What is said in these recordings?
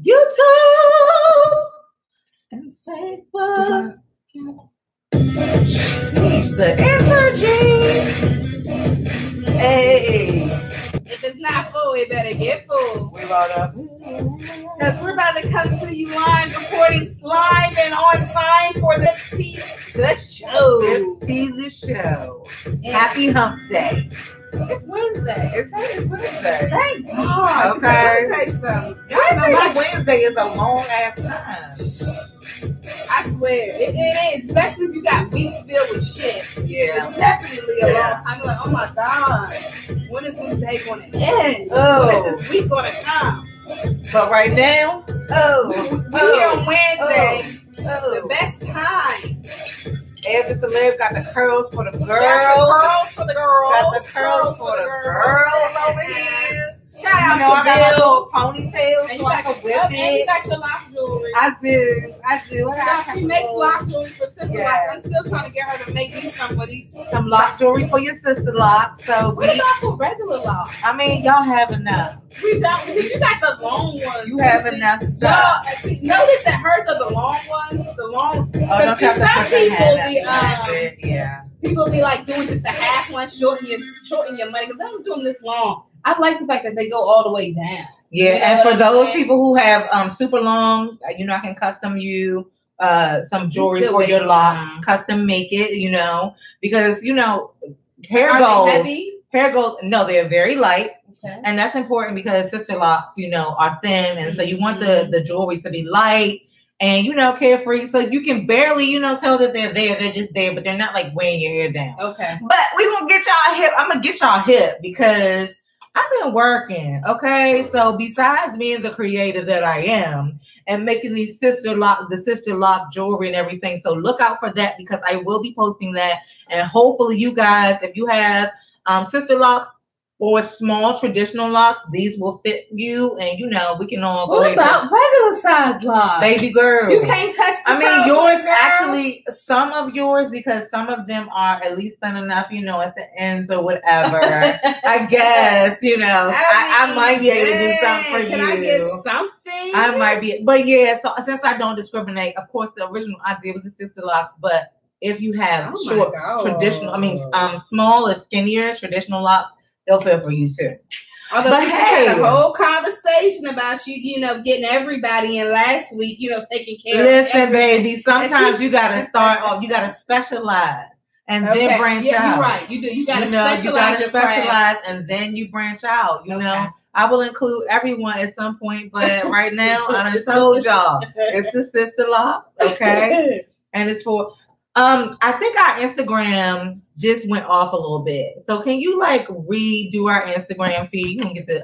YouTube and Facebook. The energy. Hey. If it's not full, it better get full. We brought up. Because we're about to come to you live, recording live and on time for SipsTea the Show. SipsTea the Show. Happy Hump Day. It's Wednesday. It's Wednesday. Thank God. Okay. Let me say something. Wednesday is a long ass time. I swear. It is. Especially if you got weeks filled with shit. Yeah. It's definitely a long time. You're like, oh my God. When is this day going to end? Oh. When is this week going to come? But right now, we here on Wednesday. The best time. Eb Deceleb got the curls for the girls. Got the curls for the girls. Got the curls for the girls over here. Shout out to I got my Bill. little ponytail And so I can whip it. you got your lock jewelry. I do. She makes lock jewelry for sister Yeah. locks. I'm still trying to get her to make me somebody. Some lock jewelry for your sister lock. So What about for regular locks? I mean, y'all have enough. We don't. Because you got the long ones. You have enough Y'all, stuff. see, notice that hers are the long ones. The long. Oh, don't see, tell me some people be yeah. people be like doing just the half one, shorten your money. Because I'm doing this long. I like the fact that they go all the way down. Yeah, You know and what for I'm those saying? people who have super long, I can custom you some jewelry still for your waiting locks, on. custom make it, because hair Are goes. they heavy? No, they're very light. Okay. And that's important because sister locks, are thin. And so you want the jewelry to be light and, carefree. So you can barely, tell that they're there. They're just there, but they're not like weighing your hair down. Okay. But we're going to get y'all hip. I'm going to get y'all hip because I've been working. Okay. So besides being the creator that I am and making these sister lock jewelry and everything. So look out for that because I will be posting that. And hopefully you guys, if you have sister locks, or small traditional locks, these will fit you, and we can all go. What about regular size locks? Baby girl? You can't touch the yours curls, girl. actually, some of yours, because some of them are at least thin enough, at the ends or whatever. I guess, I might be able to do something for you. Can I get something? I might be, but yeah. So since I don't discriminate, of course, the original idea was the sister locks, but if you have short traditional, small or skinnier traditional locks. They'll fit for you too. Although we just had a whole conversation about you, getting everybody in last week, taking care of Listen, baby, sometimes you gotta start off, you gotta specialize and then branch out. Yeah, you're right. You do. You gotta specialize and then you branch out. I will include everyone at some point, but right now I done told y'all it's the sister lock, okay? And it's for I think our Instagram just went off a little bit. So can you redo our Instagram feed? You can get the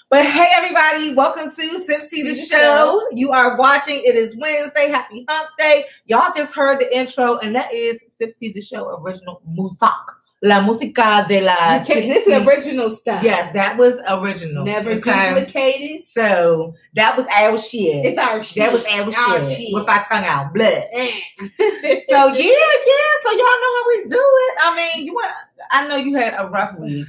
But hey everybody, welcome to SipsTea the Show. You are watching. It is Wednesday. Happy Hump Day. Y'all just heard the intro, and that is SipsTea the Show original music. La música de la. This is original stuff. Yes, that was original. Never duplicated. So that was our shit. It's our shit. That was our shit. With our tongue out, blood. So yeah. So y'all know how we do it. I mean, I know you had a rough week.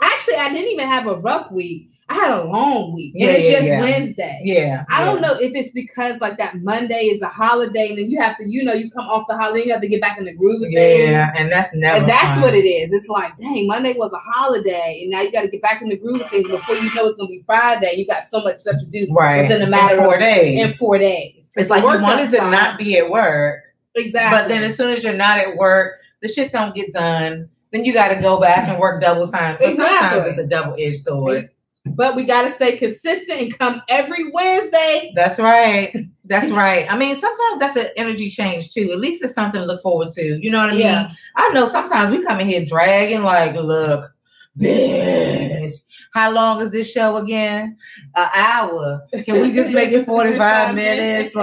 Actually, I didn't even have a rough week. I had a long week. And it's just Wednesday. Yeah. I don't know if it's because that Monday is a holiday and then you have to, you come off the holiday, you have to get back in the groove of things. Yeah, and that's never And that's fun. what it is. It's like, dang, Monday was a holiday and now you got to get back in the groove of things before you know it's going to be Friday. You got so much stuff to do within a matter of 4 days. In 4 days. It's like you wanted to not be at work. Exactly. But then as soon as you're not at work, the shit don't get done. Then you got to go back and work double time. So sometimes it's a double-edged sword. But we got to stay consistent and come every Wednesday. That's right. That's right. I mean, sometimes that's an energy change too. At least it's something to look forward to. You know what I mean? I know sometimes we come in here dragging look, bitch, how long is this show again? An hour. Can we just make it 45 minutes?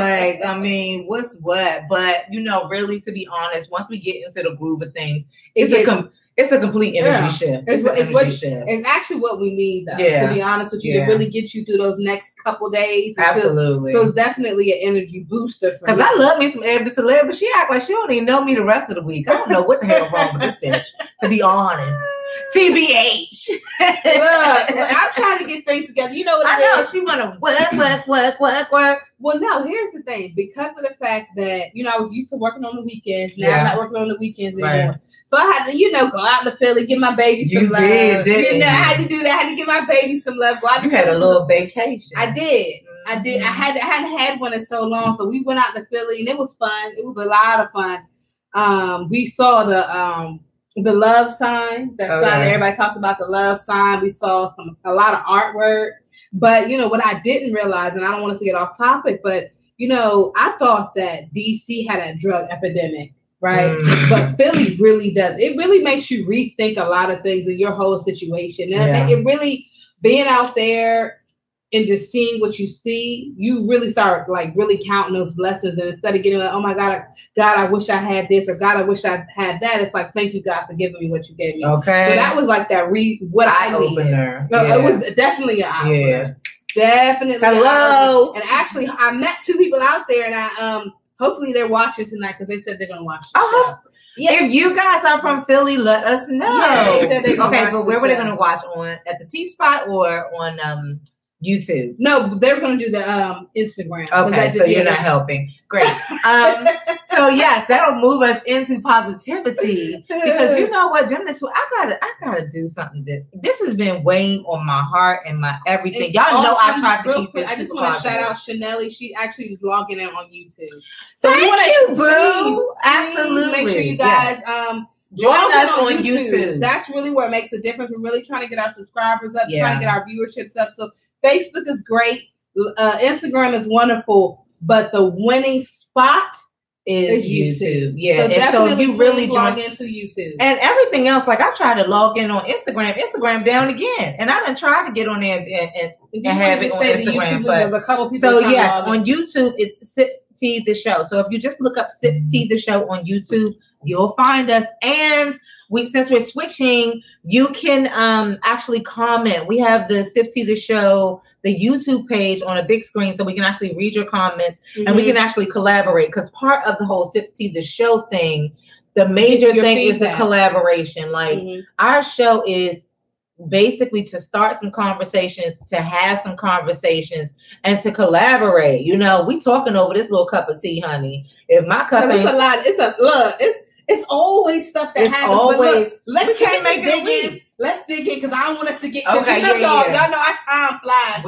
What's what? But, really, to be honest, once we get into the groove of things, it's a complete energy shift. It's actually what we need, though, to be honest with you, to really get you through those next couple days. Absolutely. So it's definitely an energy booster for me. Because I love me some Eb Deceleb, but she act like she don't even know me the rest of the week. I don't know what the hell wrong with this bitch, to be honest. TBH. Look, I'm trying to get things together. You know what I know. She want to work. Well, no, here's the thing. Because of the fact that, I was used to working on the weekends. Now I'm not working on the weekends anymore. Right. So I had to, go out to Philly, give my baby some love. I had to do that. I had to give my baby some love. Go out to Philly. Had a little vacation. I did. I hadn't had one in so long. So we went out to Philly and it was fun. It was a lot of fun. We saw the love sign, that sign that everybody talks about, the love sign. We saw a lot of artwork. But, what I didn't realize, and I don't want us to get off topic, but, I thought that DC had a drug epidemic, right? But Philly really does. It really makes you rethink a lot of things in your whole situation. And it really, being out there and just seeing what you see, you really start really counting those blessings. And instead of getting like, oh my God, I wish I had this, or God, I wish I had that. It's like, thank you, God, for giving me what you gave me. Okay. So that was like that what I needed. No, it was definitely an eye opener. Definitely. Hello. And actually, I met 2 people out there, and hopefully they're watching tonight because they said they're going to watch the show. Yeah. If you guys are from Philly, let us know. Yeah, okay, but where were they going to watch? At the T Spot or on YouTube? No, they're going to do the Instagram. Okay, so you're not helping. Great. So yes, that'll move us into positivity, because you know what, GemDTwin, I gotta do something. This has been weighing on my heart and my everything. Y'all know I tried to keep this. I just want to shout out Chanelli. She actually is logging in on YouTube. So Thank you, boo. Absolutely. Make sure you guys join us on YouTube. That's really where it makes a difference. We're really trying to get our subscribers up, trying to get our viewerships up. So Facebook is great. Instagram is wonderful. But the winning spot is YouTube. Yeah. So you really log into YouTube. And everything else, like I tried to log in on Instagram down again. And I done tried to get on there and have it on Instagram. But a couple people on YouTube, it's SipsTea the Show. So if you just look up SipsTea the Show on YouTube, you'll find us. And since we're switching, you can actually comment. We have the SipsTea the Show, the YouTube page on a big screen, so we can actually read your comments and we can actually collaborate. Because part of the whole SipsTea the Show thing, the major thing is the collaboration. Like our show is basically to start some conversations, to have some conversations, and to collaborate. We talking over this little cup of tea, honey. If my cup ain't a lot, it's always stuff that happens. Always. Let's dig in. Let's dig in because I don't want us to get. Okay, y'all know our time flies.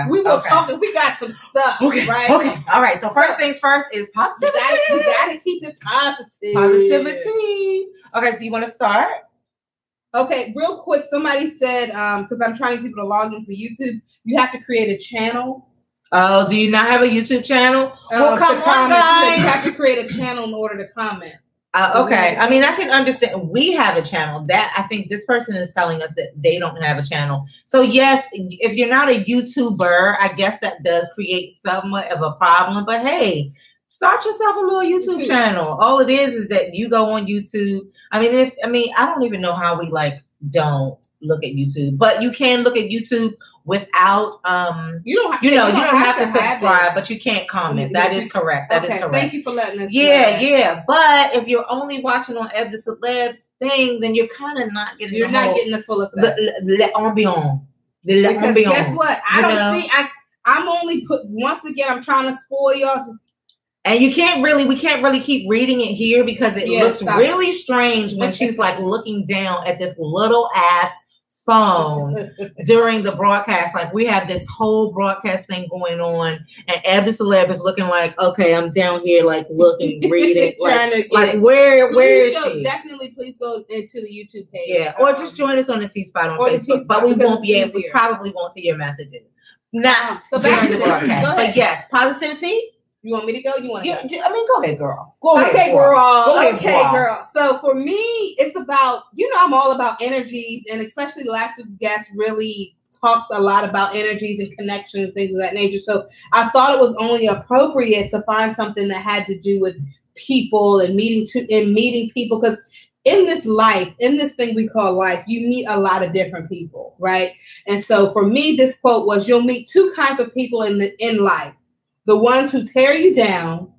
We will talk. We got some stuff. Okay, right? Okay, all right. So first things first is positivity. You gotta keep it positive. Positivity. Okay, so you want to start? Okay, real quick. Somebody said because I'm trying to get people to log into YouTube, you have to create a channel. Oh, do you not have a YouTube channel? Well, come on, guys. You have to create a channel in order to comment. Okay. I mean, I can understand. We have a channel. That I think this person is telling us that they don't have a channel. So yes, if you're not a YouTuber, I guess that does create somewhat of a problem. But hey, start yourself a little YouTube channel. All it is that you go on YouTube. I mean, I don't even know how we don't look at YouTube, but you can look at YouTube without you don't have to subscribe, but you can't comment. That is correct. That is correct. Thank you for letting us yeah. But if you're only watching on Eb Deceleb's thing, then you're kind of not getting getting the full effect. The ambiance. Because guess what? I'm only once again I'm trying to spoil y'all. And we can't really keep reading it here because it looks really strange when she's looking down at this little ass phone during the broadcast. Like we have this whole broadcast thing going on, and Eb Deceleb is looking like, okay, I'm down here looking, reading, where is she? Definitely, please go into the YouTube page. Yeah, or just join us on the T Spot on Facebook. But we won't be able. We probably won't see your messages. So back to the broadcast. But yes, positivity. You want me to go? You want to go? Go ahead, girl. Okay, girl. So for me, it's about, I'm all about energies, and especially last week's guest really talked a lot about energies and connections and things of that nature. So I thought it was only appropriate to find something that had to do with people and meeting people, because in this life, in this thing we call life, you meet a lot of different people, right? And so for me, this quote was, you'll meet 2 kinds of people in life. The ones who tear you down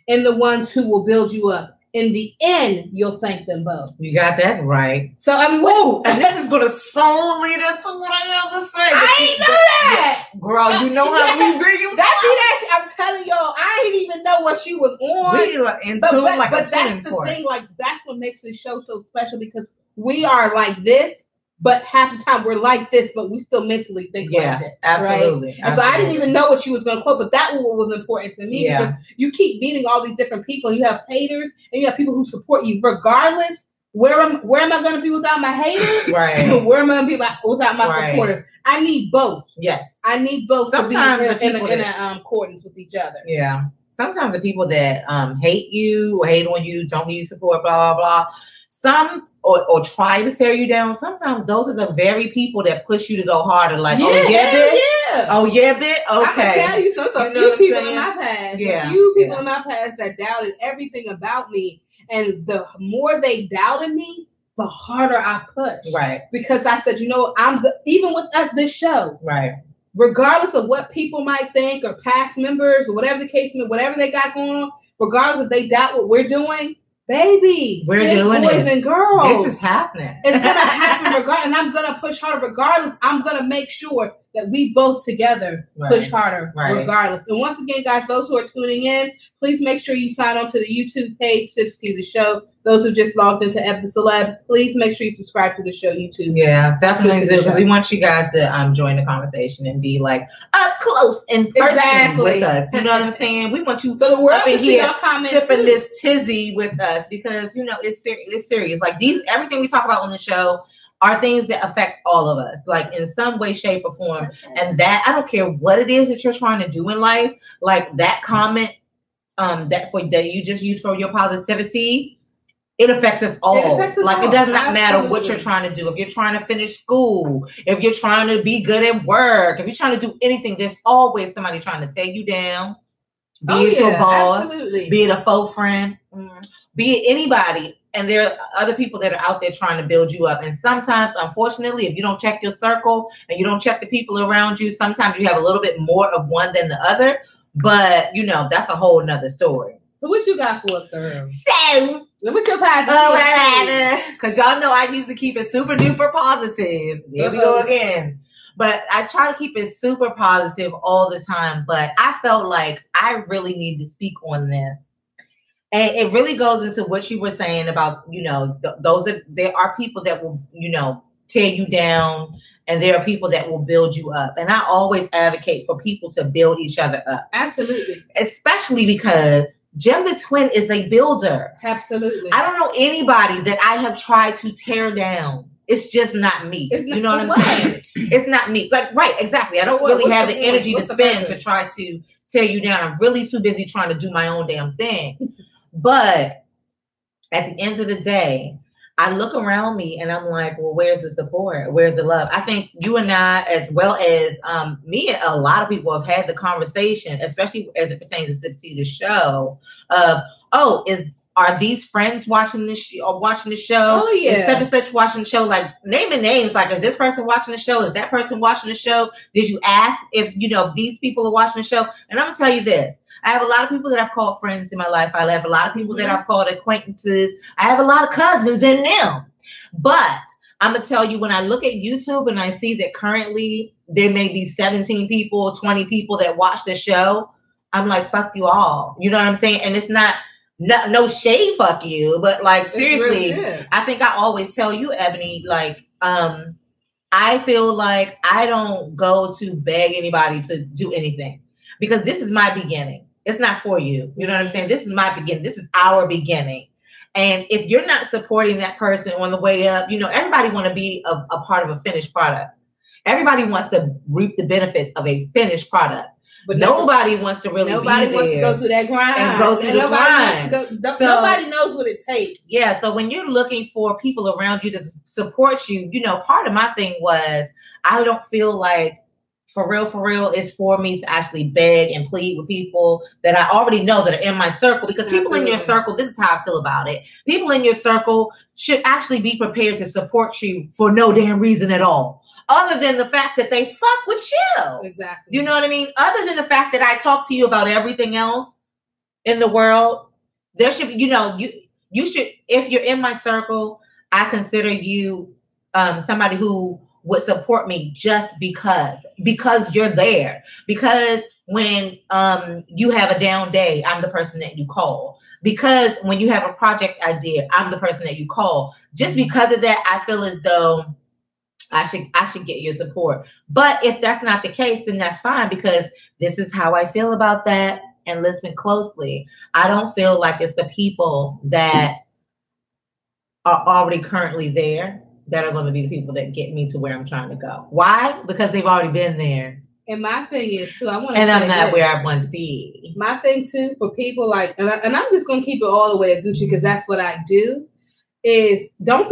and the ones who will build you up in the end, you'll thank them both. You got that right. So, I mean, and this is going to so lead into what I have to say. I ain't know that. Girl, you know how we bring you that. I'm telling y'all, I didn't even know what she was on. We like in tune like but that's the thing. Like, that's what makes this show so special, because we are like this, but half the time we're like this, but we still mentally think like this. Absolutely. Right? And so I didn't even know what she was going to quote, but that was what was important to me, because you keep meeting all these different people. You have haters and you have people who support you regardless. Where am I going to be without my haters? Right. Where am I going to be without my supporters? I need both. Yes. I need both sometimes to be in accordance with each other. Yeah. Sometimes the people that hate you or hate on you, don't give you support, blah, blah, blah. Some or try to tear you down. Sometimes those are the very people that push you to go harder. Like, bitch. Oh, yeah, bitch. Okay. I can tell you a few people in my past. Yeah. A few people in my past that doubted everything about me. And the more they doubted me, the harder I pushed. Right. Because I said, even with this show. Right. Regardless of what people might think or past members or whatever the case may be, whatever they got going on, regardless if they doubt what we're doing, baby, we're doing boys and girls. This is happening. It's going to happen regardless. And I'm going to push harder regardless. I'm going to make sure that we both together push harder regardless. And once again, guys, those who are tuning in, please make sure you sign on to the YouTube page, SipsTea the Show. Those who just logged into Eb Deceleb, please make sure you subscribe to the show YouTube. Yeah, definitely do, because we want you guys to join the conversation and be like up close in person with us. You know what I'm saying? We want you so the world up in here sipping too. this tizzy with us, because it's serious. Like everything we talk about on the show are things that affect all of us, like in some way, shape, or form. And that, I don't care what it is that you're trying to do in life, like that comment that you just used for your positivity, it affects us all. It does not matter what you're trying to do. If you're trying to finish school, if you're trying to be good at work, if you're trying to do anything, there's always somebody trying to take you down. Be it your boss, be it a faux friend, be it anybody. And there are other people that are out there trying to build you up. And sometimes, unfortunately, if you don't check your circle and you don't check the people around you, sometimes you have a little bit more of one than the other. But, that's a whole nother story. So what you got for us, girl? So, what's your positive? Because y'all know I usually keep it super duper positive. Here we go again. But I try to keep it super positive all the time. But I felt like I really need to speak on this. And it really goes into what you were saying about, there are people that will, tear you down, and there are people that will build you up. And I always advocate for people to build each other up. Absolutely. Especially because GemDTwin is a builder. Absolutely. I don't know anybody that I have tried to tear down. It's just not me. You know what I'm saying? It's not me. Like, right, exactly. I don't really have the energy to spend to try to tear you down. I'm really too busy trying to do my own damn thing. But at the end of the day, I look around me and I'm like, well, where's the support? Where's the love? I think you and I, as well as me and a lot of people, have had the conversation, especially as it pertains to SipsTea the Show, of, are these friends watching this show? Oh, yeah. Is such and such watching the show? Like, naming names, like, is this person watching the show? Is that person watching the show? Did you ask if, these people are watching the show? And I'm going to tell you this. I have a lot of people that I've called friends in my life. I have a lot of people that I've called acquaintances. I have a lot of cousins in them. But I'm going to tell you, when I look at YouTube and I see that currently there may be 17 people, 20 people that watch the show, I'm like, fuck you all. You know what I'm saying? And it's not no shade, fuck you. But like, seriously, really, I think I always tell you, Ebony, like, I feel like I don't go to beg anybody to do anything, because this is my beginning. It's not for you. You know what I'm saying? This is my beginning. This is our beginning. And if you're not supporting that person on the way up, everybody want to be a part of a finished product. Everybody wants to reap the benefits of a finished product. But nobody wants to really nobody wants to go through that grind. And go through the grind. Nobody knows what it takes. Yeah. So when you're looking for people around you to support you, part of my thing was, I don't feel like, for real, it's for me to actually beg and plead with people that I already know that are in my circle. Because people in your circle, this is how I feel about it. People in your circle should actually be prepared to support you for no damn reason at all, other than the fact that they fuck with you. Exactly. You know what I mean? Other than the fact that I talk to you about everything else in the world, there should be, you should, if you're in my circle, I consider you somebody who would support me just because you're there. Because when you have a down day, I'm the person that you call. Because when you have a project idea, I'm the person that you call. Just because of that, I feel as though I should get your support. But if that's not the case, then that's fine, because this is how I feel about that. And listen closely. I don't feel like it's the people that are already currently there that are going to be the people that get me to where I'm trying to go. Why? Because they've already been there. And my thing is too, I'm not where I want to be. My thing too, for people like, and I'm just going to keep it all the way at Gucci because that's what I do, is don't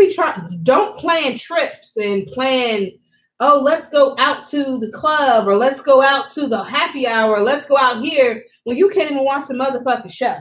plan trips and plan, oh, let's go out to the club, or let's go out to the happy hour, or let's go out here, when you can't even watch the motherfucking show.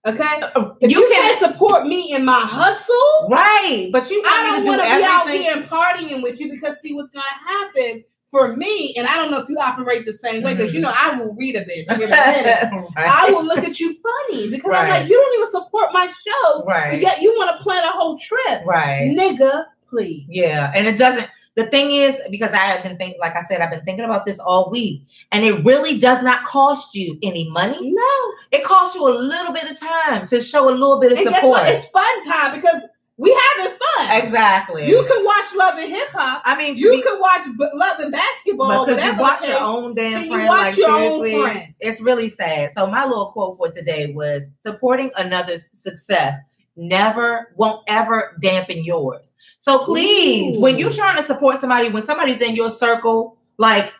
Okay? If you can't support me in my hustle. Right. But I don't want to be out here and partying with you, because see what's going to happen for me, and I don't know if you operate the same way, because I will read a bitch. Right. I will look at you funny, because I'm like, you don't even support my show. Right. Yet you want to plan a whole trip. Right. Nigga, please. Yeah. And it doesn't. The thing is, because I've been thinking about this all week, and it really does not cost you any money. No. It costs you a little bit of time to show a little bit of support. Guess what? It's fun time, because we having fun. Exactly. You can watch Love and Hip Hop. I mean, you can watch Love and Basketball. Because you watch your own damn friend. You watch your own friend. It's really sad. So my little quote for today was, supporting another's success won't ever dampen yours. So please, when you're trying to support somebody, when somebody's in your circle, like,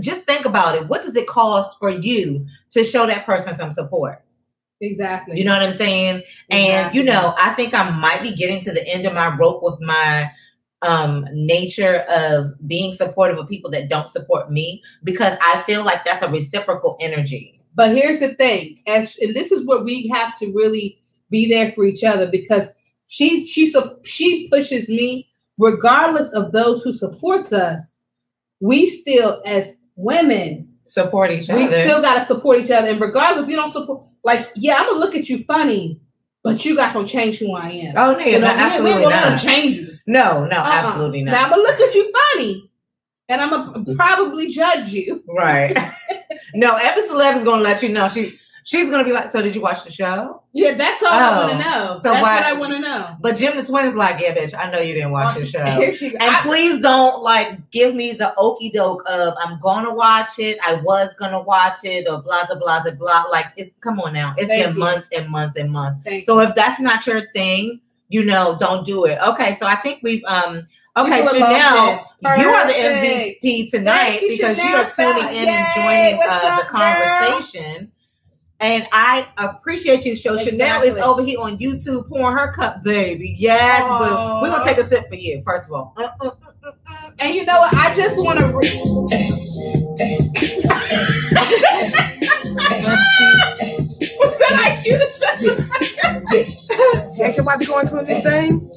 just think about it. What does it cost for you to show that person some support? Exactly. You know what I'm saying? Exactly. And, I think I might be getting to the end of my rope with my nature of being supportive of people that don't support me, because I feel like that's a reciprocal energy. But here's the thing, and this is where we have to really be there for each other, because she pushes me regardless of those who supports us. We still, as women, support each other. We still got to support each other. And regardless if you don't support, like, yeah, I'm going to look at you funny, but you got to change who I am. Oh, no, absolutely not. Not. Changes. No, absolutely not. Now I'm going to look at you funny, and I'm going to probably judge you. Right. No, Eb Deceleb is going to let you know. She's going to be like, so did you watch the show? Yeah, that's all I want to know. That's what I want to know. But GemDTwin is like, yeah, bitch, I know you didn't watch the show. Here she goes. And please don't, give me the okie doke of, I'm going to watch it, I was going to watch it, or blah, blah, blah, blah. Come on now. It's been months and months and months. So if that's not your thing, don't do it. Okay, so I think we've, okay, so now you are the MVP tonight, because you are tuning in and joining the conversation. Girl? And I appreciate you. So exactly. Chanel is over here on YouTube pouring her cup, baby. Yes, but we're going to take a sip for you, first of all. And you know what? I just want to What's that like you to say? Ain't somebody going to anything?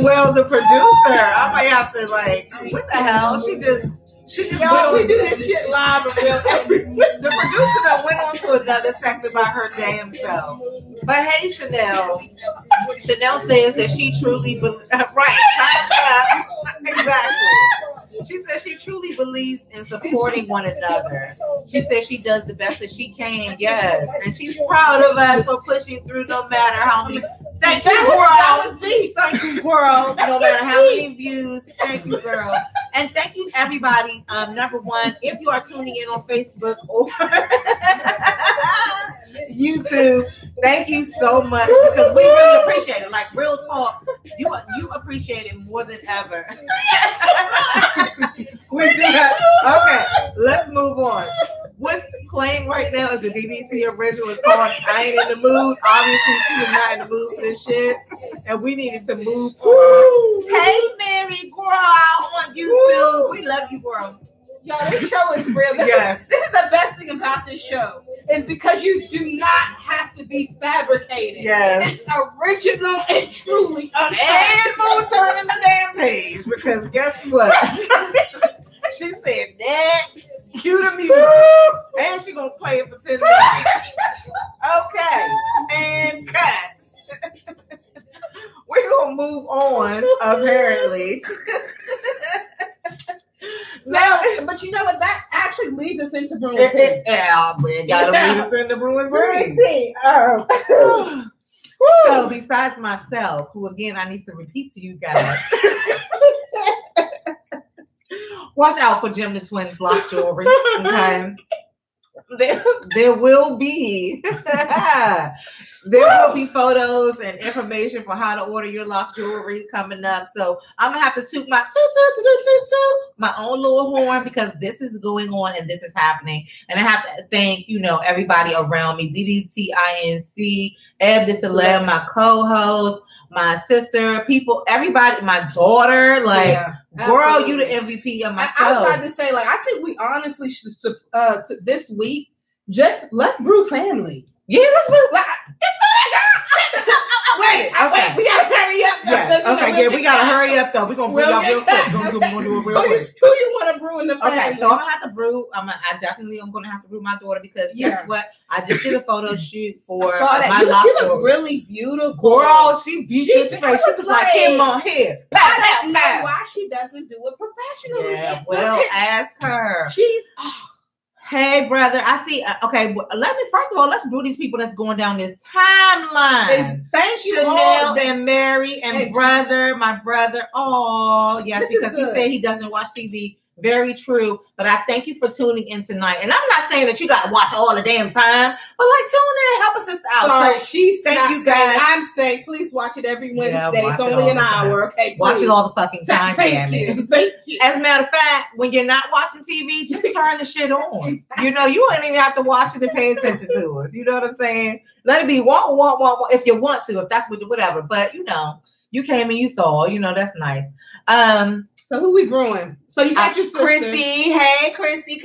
Well, the producer, I might have to what the hell? She just y'all, we do this shit live and real. The producer that went on to another segment by her damn self. But hey, Chanel. Chanel says that she truly believes. Right. Exactly. She says she truly believes in supporting one another. She says she does the best that she can. Yes. And she's proud of us for pushing through no matter how many. Thank you, world. Thank you, world. No matter how many views. Thank you, girl. And thank you, everybody. Number one, if you are tuning in on Facebook or YouTube, thank you so much, because we really appreciate it. Like, real talk, you appreciate it more than ever. We do that. Okay, let's move on. What's playing right now is the DDT original. It's called I Ain't in the Mood. Obviously, she was not in the mood for this shit, and we needed to move on. Hey, Mary, girl, on YouTube. We love you, girl. Yo, this show is real. This is the best thing about this show, is because you do not have to be fabricated. Yes. It's original and truly uncut. And more turning the damn page, because guess what? She said that. Cue the music. And she gonna play it for 10 minutes. Okay. And cut. We're going to move on, apparently. Now, but you know what? That actually leads us into Brewing TEA. Yeah, man. Got to lead us into Brewing TEA. So besides myself, who again I need to repeat to you guys, watch out for GemDTwin's block jewelry. Okay, there will be photos and information for how to order your lock jewelry coming up. So I'm gonna have to toot my my own little horn because this is going on and this is happening. And I have to thank everybody around me, GemDTwin, Eb Deceleb, my co-host, my sister, people, everybody, my daughter. Like, girl, you the MVP of my show. I was about to say, like, I think we honestly should this week let's brew family. Yeah, let's brew. Wait, we gotta hurry up. Yes. Okay, we gotta hurry up though. We're gonna brew y'all real quick. We're gonna do it real quick. Who you want to brew in the family? Okay, so I'm gonna have to brew. I'm gonna have to brew my daughter because guess what? I just did a photo shoot for my lock. She looks really beautiful. Girl, she beautiful. She was like, "Come on here." I don't know why she doesn't do it professionally. Yeah, well, ask her. She's. Hey, brother, I see. Okay, first of all, let's brew these people that's going down this timeline. Thank you, Chanel, then Mary, and my brother. Oh, yes, because he said he doesn't watch TV. Very true. But I thank you for tuning in tonight. And I'm not saying that you got to watch all the damn time, but like tune in, help us sister out. So she's thank you guys. I'm saying please watch it every Wednesday. It's only an hour. Okay, please. Watch it all the fucking time. Thank you. As a matter of fact, when you're not watching TV, just turn the shit on. You don't even have to watch it and pay attention to us. You know what I'm saying? Let it be want if you want to, if that's whatever. But you came and you saw. That's nice. So who we brewing? So you got your sister. Chrissy. Hey, Chrissy.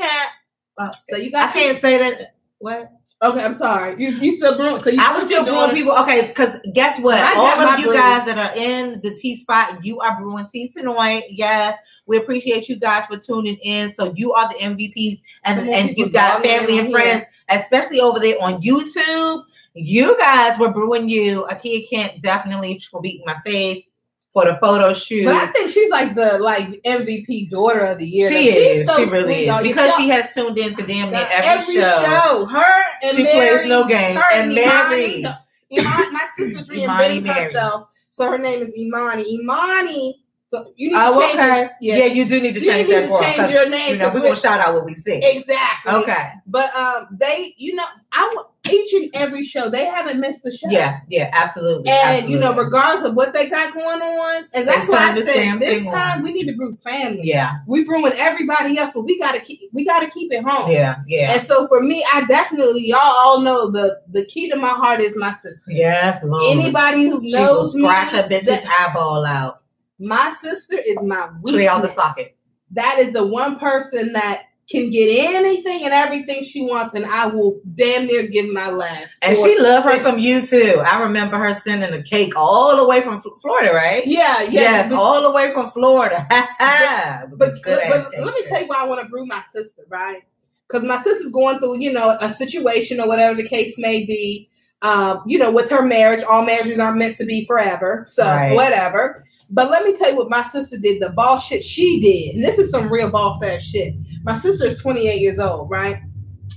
So you got. I can't say that. What? Okay, I'm sorry. You still brewing? So I was still brewing people. Okay, because guess what? All of you guys that are in the tea spot, you are brewing tea tonight. Yes, we appreciate you guys for tuning in. So you are the MVPs, and you got family and friends, especially over there on YouTube. You guys were brewing you. Akia Kent definitely for beating my face for the photo shoot. But I think she's like the MVP daughter of the year. She is. So she really is. Because she has tuned in to damn near every show. Her and she Mary. Plays no games. And Mary. My sister's reinventing herself. So her name is Imani. Imani. So you need to change okay. Yeah, you do need to change that. You need to change your name. We're going to shout out what we see. Exactly. Okay. But they, each and every show, they haven't missed a show. Yeah, absolutely. And, regardless of what they got going on, and that's why I said this time we need to brew family. Yeah. We brewing everybody else, but we gotta keep it home. Yeah. And so for me, I definitely, y'all all know the key to my heart is my sister. Yes, Lord. Anybody who knows me. Scratch a bitch's eyeball out. My sister is my weakness. Clear out the socket. That is the one person that can get anything and everything she wants, and I will damn near give my last. And she loved her some you too. I remember her sending a cake all the way from Florida, right? Yeah. Yes, all the way from Florida. but let me tell you why I want to brew my sister, right? Because my sister's going through, a situation or whatever the case may be. With her marriage, all marriages aren't meant to be forever, so whatever. But let me tell you what my sister did, the boss shit she did. And this is some real boss ass shit. My sister is 28 years old, right?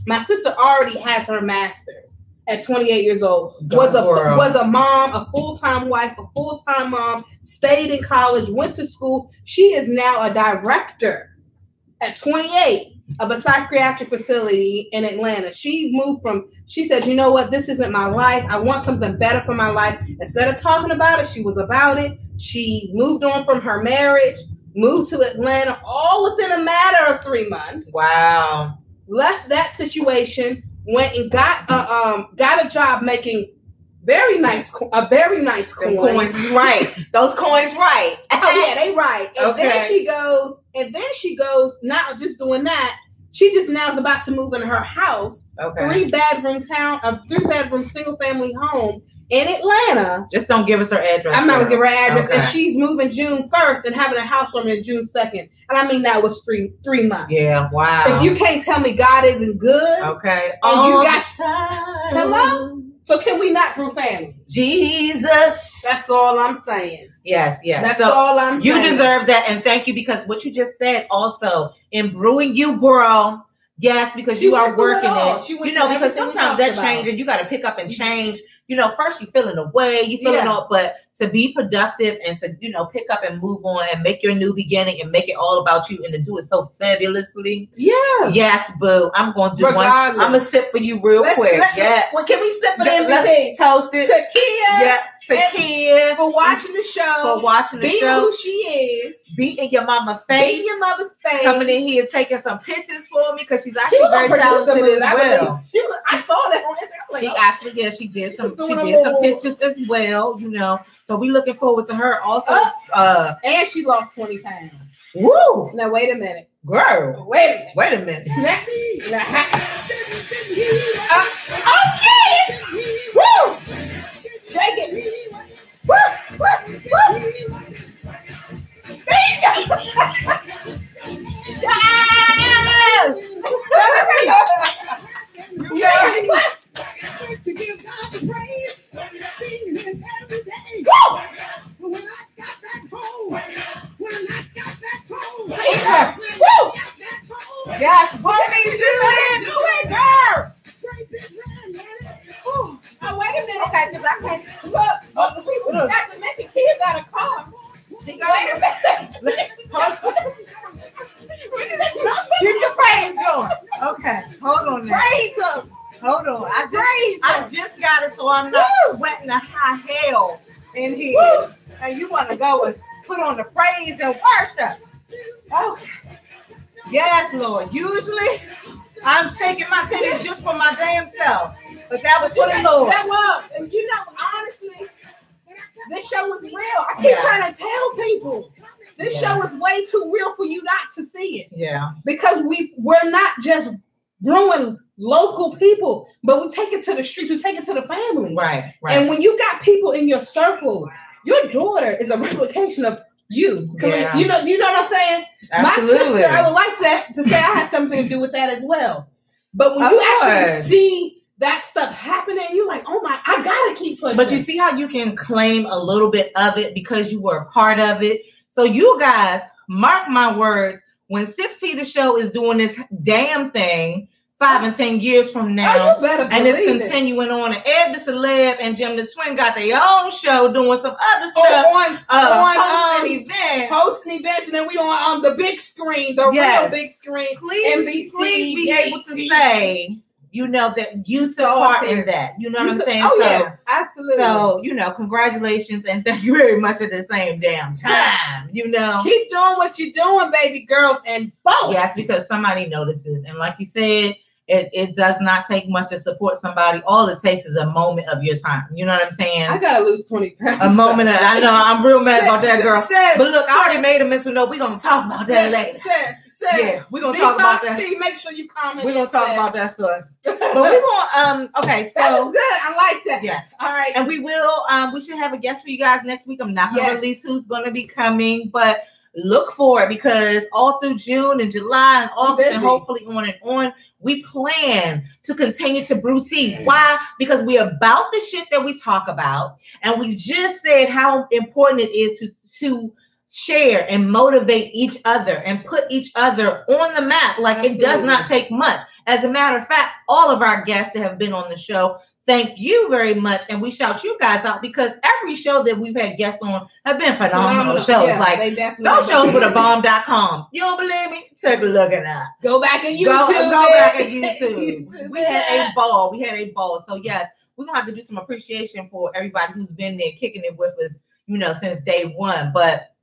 My sister already has her master's at 28 years old. Was a mom, a full-time wife, a full-time mom, stayed in college, went to school. She is now a director at 28 of a psychiatric facility in Atlanta. She said, you know what? This isn't my life. I want something better for my life. Instead of talking about it, she was about it. She moved on from her marriage, moved to Atlanta, all within a matter of 3 months. Wow. Left that situation, went and got a job making very nice coins. Right. Those coins right. Oh yeah, they right. And then she goes, not just doing that, she just now is about to move in her house. Okay. 3-bedroom single family home in Atlanta. Just don't give us her address. I'm not gonna give her address. Okay. And she's moving June 1st and having a housewarming June 2nd. And I mean that was three months. Yeah, wow. If you can't tell me God isn't good, okay, and you got time. Hello. So can we not brew family? Jesus. That's all I'm saying. Yes. That's all I'm saying. You deserve that, and thank you, because what you just said also in brewing you, girl. Yes, because you are working it. You know, because sometimes that changes. You got to pick up and change. You know, first you're feeling away, you feeling all, but to be productive and to, you know, pick up and move on and make your new beginning and make it all about you and to do it so fabulously. Yeah. Yes, boo. I'm going to do one. I'm going to sip for you real quick. Well, can we sip for the MVP? Toast it. To Kia. Yeah. To Kia. For watching the show. Being who she is. Beating your mama's face. Beating your mother's face. Coming in here taking some pictures for me because she's actually very talented as well. I saw that on Instagram. She actually, she did some pictures as well, you know. So we looking forward to her also. And she lost 20 pounds. Woo! Now wait a minute. Girl. Wait a minute. Okay. Woo! Shake it. Woo! Yes! To give God the praise, singing him every day. But when I got back home, yes, what are you doing? Do it, girl. Oh, wait a minute. Okay, because I can't look. The people not to mention kids got a car. Wait a minute. Keep the praise going. Okay, hold on now. Praise them. Hold on. I just got it, so I'm not sweating the high hell in here. Woo. And you want to go and put on the praise and worship. Okay. Yes, Lord. Usually, I'm shaking my titties just for my damn self. But that was for the Lord. That was. And you know, honestly, this show was real. I keep trying to tell people. This show is way too real for you not to see it. Yeah. Because we're not just brewing local people, but we take it to the streets, we take it to the family. Right. And when you got people in your circle, your daughter is a replication of you. Yeah. You know what I'm saying? Absolutely. My sister, I would like to say I had something to do with that as well. But when you actually see that stuff happening, you're like, oh my, I gotta keep pushing. But you see how you can claim a little bit of it because you were a part of it. So you guys, mark my words, when SipsTea the Show is doing this damn thing 5 and 10 years from now, and it's continuing on, and Eb Deceleb and GemDTwin got their own show doing some other stuff, hosting events, and then we on the big screen, the real big screen. Please be able to say, you know, that you took part in that. You know what I'm saying? Oh, yeah, absolutely. So, you know, congratulations and thank you very much at the same damn time. You know, keep doing what you're doing, baby girls and folks. Yes, because somebody notices. And like you said, it does not take much to support somebody. All it takes is a moment of your time. You know what I'm saying? I gotta lose 20 pounds. A moment of, I know, I'm real mad about that, girl. But look, I already made a mental note. We're going to talk about that later. Yeah, we're going to talk about that. Make sure you comment. We're going to talk about that sauce. But we're going to, okay, so. That was good. I like that. Yeah. All right. And we will, we should have a guest for you guys next week. I'm not going to release who's going to be coming, but look for it because all through June and July and August and hopefully on, we plan to continue to brew tea. Why? Because we're about the shit that we talk about. And we just said how important it is to share and motivate each other and put each other on the map. Like it does not take much. As a matter of fact, all of our guests that have been on the show, thank you very much. And we shout you guys out because every show that we've had guests on have been phenomenal shows. Yeah, like those shows with a bomb.com. You don't believe me? Take a look at that. Go back and YouTube. Go back and YouTube. We had a ball. So yes, we're going to have to do some appreciation for everybody who's been there kicking it with us, you know, since day one. But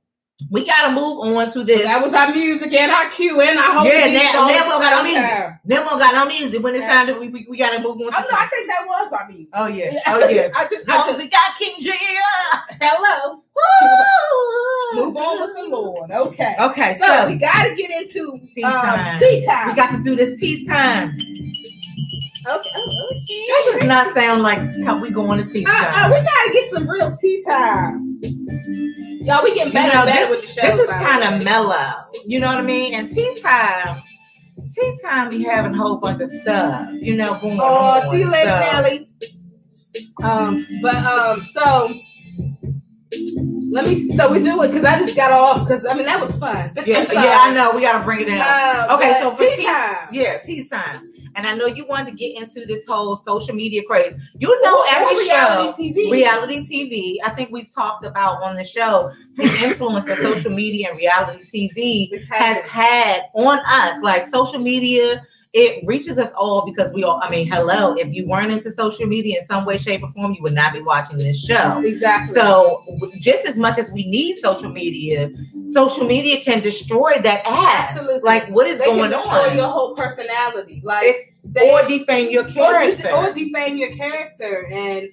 we gotta move on to this. That was our music and our cue and our whole now we got no music. Then we got no music. When it's time to we gotta move on. I think that was our music. Oh yeah. We got King Gia. Hello. Move on with the Lord. Okay. So we gotta get into tea time. Tea time. We got to do this tea time. Okay. That does not sound like how we going to tea time. We gotta get some real tea time. Y'all, we getting better and better with the show. This is kind of mellow. You know what I mean? And tea time be having a whole bunch of stuff, going on. Oh, see you later, Nelly. So we do it because I just got off because that was fun. Yeah, I know. We gotta bring it in. Okay, so for tea time. Yeah, tea time. And I know you wanted to get into this whole social media craze. Every reality TV. I think we've talked about on the show the influence that social media and reality TV has had on us. Like social media, it reaches us all because we all, hello, if you weren't into social media in some way, shape, or form, you would not be watching this show. Exactly. So just as much as we need social media can destroy that ass. Absolutely. Like, what is going on? They can destroy your whole personality. Or defame your character. Or defame your character. And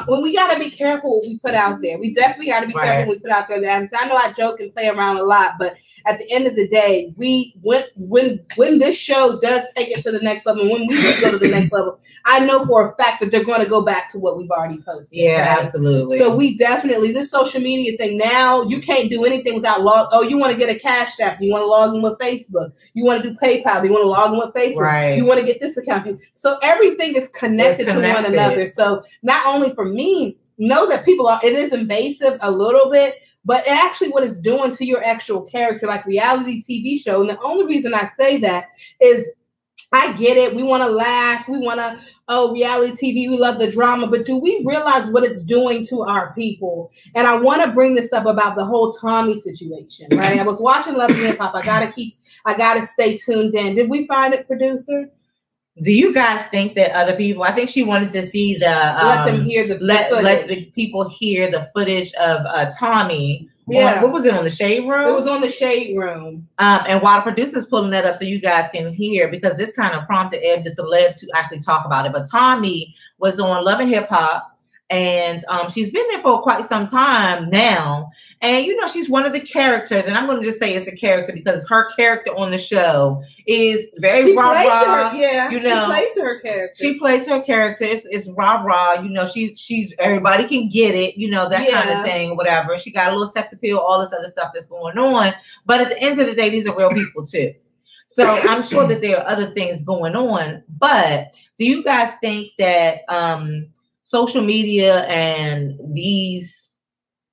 when we got to be careful what we put out there. We definitely got to be careful what we put out there. And I know I joke and play around a lot, but at the end of the day, when this show does take it to the next level, when we do go to the next level, I know for a fact that they're going to go back to what we've already posted. Yeah, right? Absolutely. So we definitely, this social media thing now, you can't do anything without you want to get a Cash App, you want to log in with Facebook, you want to do PayPal, you want to log in with Facebook, right. You want to get this account. So everything is connected to one another. So not only for me, know that it is invasive a little bit, but actually what it's doing to your actual character, like reality TV show. And the only reason I say that is I get it. We want to laugh. We want to, reality TV. We love the drama. But do we realize what it's doing to our people? And I want to bring this up about the whole Tommy situation, right? I was watching Love and Hip Hop. I got to stay tuned in. Did we find it, producer? Do you guys think that other people? I think she wanted to see let them hear the footage. Let the people hear the footage of Tommy. Yeah, what was it on the Shade Room? It was on the Shade Room. And while the producer's pulling that up so you guys can hear, because this kind of prompted Eb Deceleb to actually talk about it. But Tommy was on Love and Hip Hop. And she's been there for quite some time now. And, she's one of the characters. And I'm going to just say it's a character because her character on the show is very rah-rah. She played to her character. She plays to her character. It's rah-rah. She's everybody can get it, that kind of thing, whatever. She got a little sex appeal, all this other stuff that's going on. But at the end of the day, these are real people too. So I'm sure that there are other things going on. But do you guys think that social media and these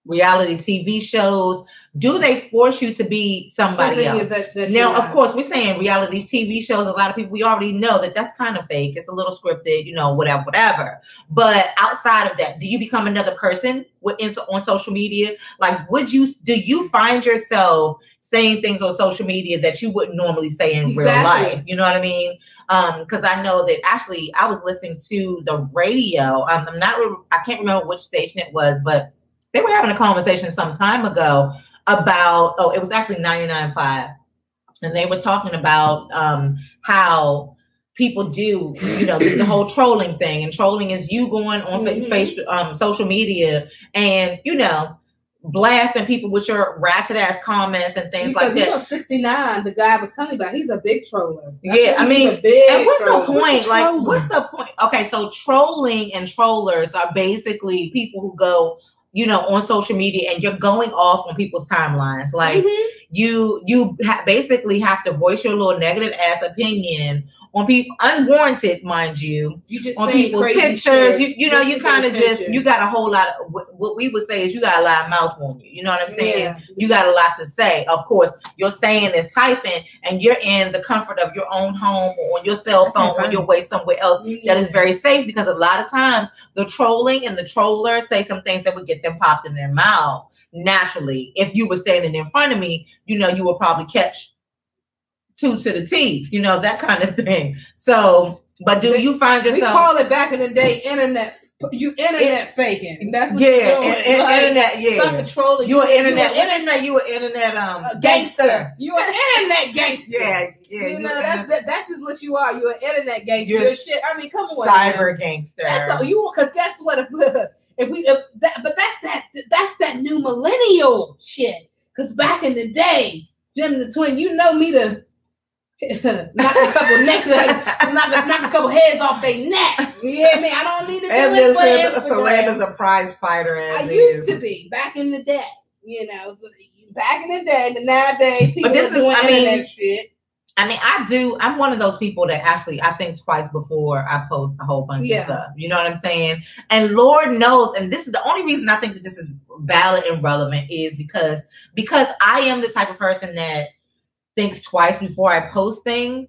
reality TV shows, do they force you to be somebody else? Now, of course, we're saying reality TV shows, a lot of people, we already know that that's kind of fake. It's a little scripted, whatever. But outside of that, do you become another person on social media? Like, do you find yourself saying things on social media that you wouldn't normally say in real life? You know what I mean? Because I know that actually I was listening to the radio. I can't remember which station it was, but they were having a conversation some time ago about, it was actually 99.5. And they were talking about how people do, the whole trolling thing. And trolling is you going on social media and, blasting people with your ratchet ass comments and things like that. 69, the guy I was telling you about, he's a big troller. And what's the point? What's the point? Okay, so trolling and trollers are basically people who go, on social media and you're going off on people's timelines. Like you basically have to voice your little negative ass opinion on people, unwarranted, mind you. You just on people's pictures. You kind of you got a whole lot of what we would say is you got a lot of mouth on you. You know what I'm saying? Yeah. You got a lot to say. Of course, you're saying is typing, and you're in the comfort of your own home or on your cell phone on your way somewhere else that is very safe, because a lot of times the trolling and the troller say some things that would get them popped in their mouth naturally. If you were standing in front of me, you would probably catch 2 to the teeth, that kind of thing. So, but do you find yourself? We call it back in the day, internet faking. That's what you're doing. Internet, Stop controlling. You an internet gangster. You an internet gangster. Yeah. That's just what you are. You're an internet gangster. You're shit. I mean, come on. Cyber gangster. Because guess what? But that's that new millennial shit. Because back in the day, Jim the Twin, me to knock a couple necks, knock a couple heads off their neck. You hear me? I don't need to do it for Instagram. Solandra's a prize fighter. I used to be back in the day. You know, back in the day, but nowadays people are doing internet shit. I mean, I'm one of those people that actually, I think twice before I post a whole bunch of stuff. You know what I'm saying? And Lord knows, and this is the only reason I think that this is valid and relevant is because I am the type of person that thinks twice before I post things.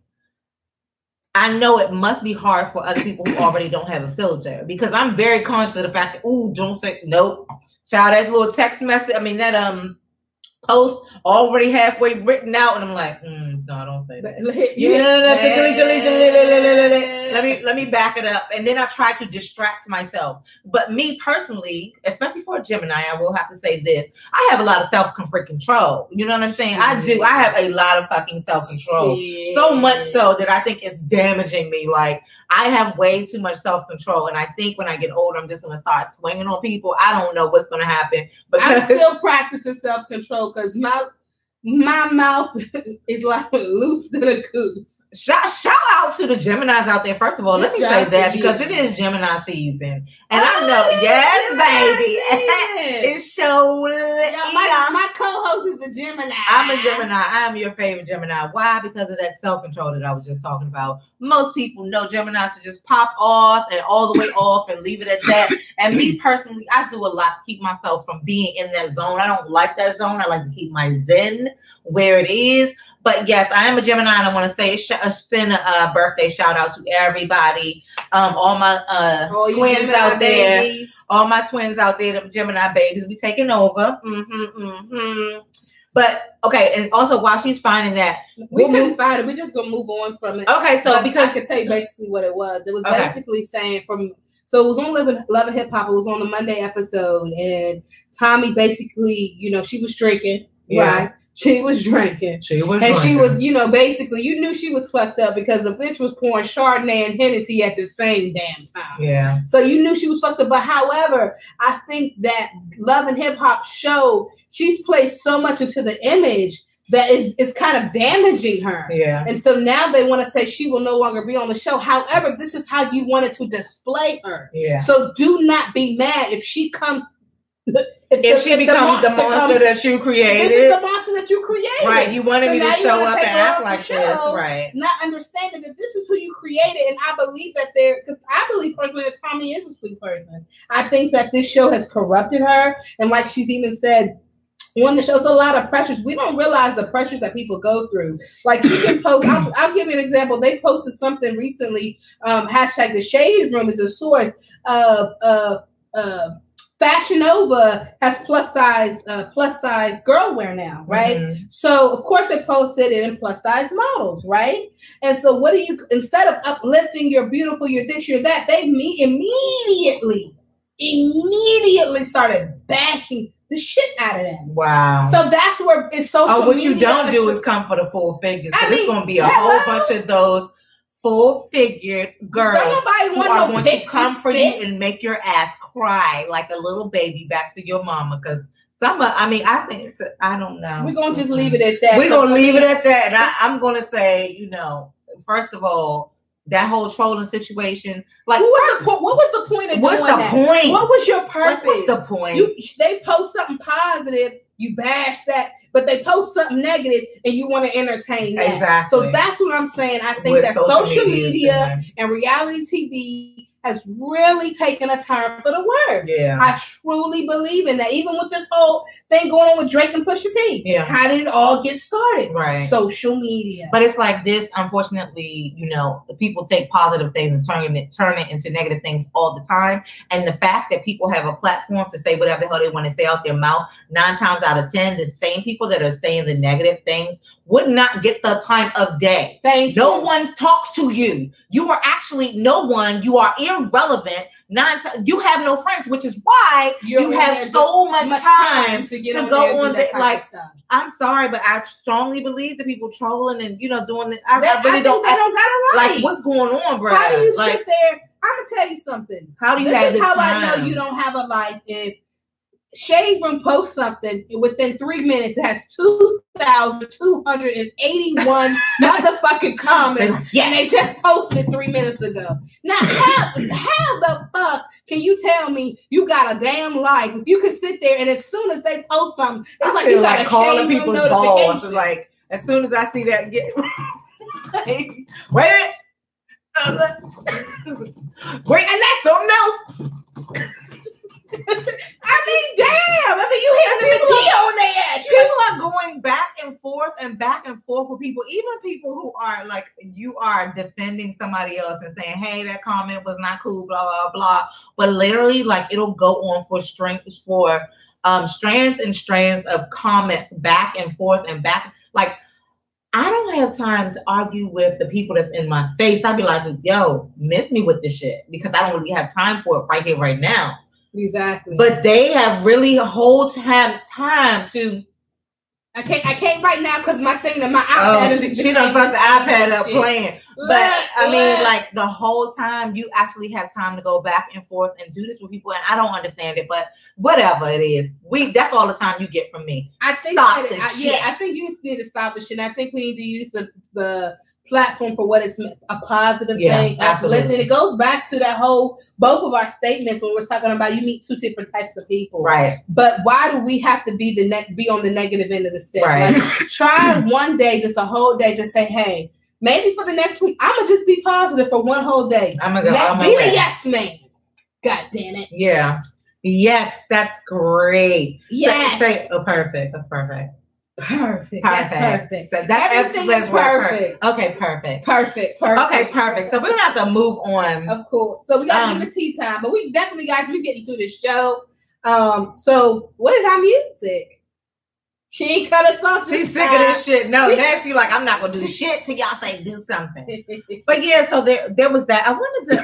I know it must be hard for other people who already don't have a filter because I'm very conscious of the fact that, don't say, nope. Child, that little text message, that post already halfway written out, and I'm like, no, don't say that. Let me back it up, and then I try to distract myself. But me personally, especially for a Gemini, I will have to say this: I have a lot of self-control. You know what I'm saying? I do. I have a lot of fucking self-control, so much so that I think it's damaging me. Like I have way too much self-control, and I think when I get older, I'm just going to start swinging on people. I don't know what's going to happen, but I'm still practicing self-control. Because my mouth is like loose than a goose. Shout out to the Geminis out there. First of all, let me say that because it is Gemini season. And I know, yes, baby. It's so my co-host is a Gemini. I'm a Gemini. I'm your favorite Gemini. Why? Because of that self-control that I was just talking about. Most people know Geminis to just pop off and all the way off and leave it at that. And me personally, I do a lot to keep myself from being in that zone. I don't like that zone. I like to keep my zen where it is. But yes, I am a Gemini, and I want to say send a birthday shout out to everybody, all my twins out there, babies. All my twins out there, the Gemini babies, we taking over. But okay, and also while she's finding that, we couldn't find it. We're just gonna move on from it. Okay, so because I can tell you basically what it was. It was basically saying so it was on Love and Hip Hop. It was on the Monday episode, and Tommy basically, she was drinking, right? She was drinking. She was, basically, you knew she was fucked up because the bitch was pouring Chardonnay and Hennessy at the same damn time. Yeah. So you knew she was fucked up. But however, I think that Love and Hip Hop show, she's placed so much into the image that it's kind of damaging her. Yeah. And so now they want to say she will no longer be on the show. However, this is how you wanted to display her. Yeah. So do not be mad if she comes. If she becomes the monster that you created. This is the monster that you created. Right. You wanted me to show up and act like this. Right. Not understanding that this is who you created. And I believe that because I believe personally that Tommy is a sweet person. I think that this show has corrupted her. And like she's even said, on the show, it's a lot of pressures. We don't realize the pressures that people go through. Like you can post, I'll give you an example. They posted something recently, hashtag the Shade Room is a source of Fashion Nova has plus size girl wear now, right? Mm-hmm. So of course they posted it in plus size models, right? And so what do you, instead of uplifting you're beautiful, you're this, you're that, they immediately started bashing the shit out of them. Wow. So that's where it's social media. What you don't do is come for the full figures. It's going to be a whole bunch of those full-figured girls who are going to come for you and make your ass cry like a little baby back to your mama. Because I don't know. We're going to just leave it at that. We're going to leave it at that. And I'm going to say, first of all, that whole trolling situation. Like, what was the point of doing that? Point? What was your purpose? What's the point? They post something positive, you bash that, but they post something negative and you want to entertain that. Exactly. So that's what I'm saying. I think that social media and reality TV has really taken a turn for the worse. Yeah. I truly believe in that. Even with this whole thing going on with Drake and Pusha T. Yeah. How did it all get started? Right. Social media. But it's like this, unfortunately, people take positive things and turn it into negative things all the time. And the fact that people have a platform to say whatever the hell they want to say out their mouth, 9 times out of 10, the same people that are saying the negative things would not get the time of day. No one talks to you. You are actually no one. You are irrelevant. You have no friends, which is why you have so much time to go on that. Like, I'm sorry, but I strongly believe the people trolling and doing it. I really don't. They don't got it right. Like, what's going on, bro? How do you sit there? I'm gonna tell you something. How do you? This is how I know you don't have a life. Shade Room posts something within 3 minutes. It has 2,281 motherfucking comments, and they just posted 3 minutes ago. Now, how the fuck can you tell me you got a damn life if you can sit there and as soon as they post something, it's like you got a calling people's balls. Like as soon as I see that, wait, and that's something else. I mean, damn. I mean, you hit them with D on their ass. People are going back and forth with people, even people who are like, you are defending somebody else and saying, hey, that comment was not cool, blah, blah, blah. But literally, like, it'll go on for strands and strands of comments back and forth and back. Like, I don't have time to argue with the people that's in my face. I'd be like, yo, miss me with this shit because I don't really have time for it right here, right now. Exactly. But they have really whole time to. I can't right now because my thing that my iPad is. She done fucked the iPad up playing. But I mean, like the whole time you actually have time to go back and forth and do this with people, and I don't understand it. But whatever it is, that's all the time you get from me. I think stop this shit. I think you need to stop this shit. I think we need to use the platform for what it's a positive thing, uplifting. It goes back to that whole both of our statements when we're talking about you meet two different types of people, right? But why do we have to be be on the negative end of the stick? Right. Like, try one day, just a whole day, just say, hey, maybe for the next week, I'm gonna just be positive for one whole day. I'm gonna go. Be the yes man. God damn it. Yeah. Yes, that's great. Yes. Say, perfect. That's perfect. Perfect. That's perfect. So that's everything is perfect. Okay, perfect. Perfect. Okay, perfect. So we're gonna have to move on. Of course. So we gotta do the tea time, but we definitely guys, we're getting through this show. So what is our music? She ain't cut us off. She's sick of this shit. No, now she like, I'm not gonna do shit till y'all say do something. But yeah, so there was that. I wanted to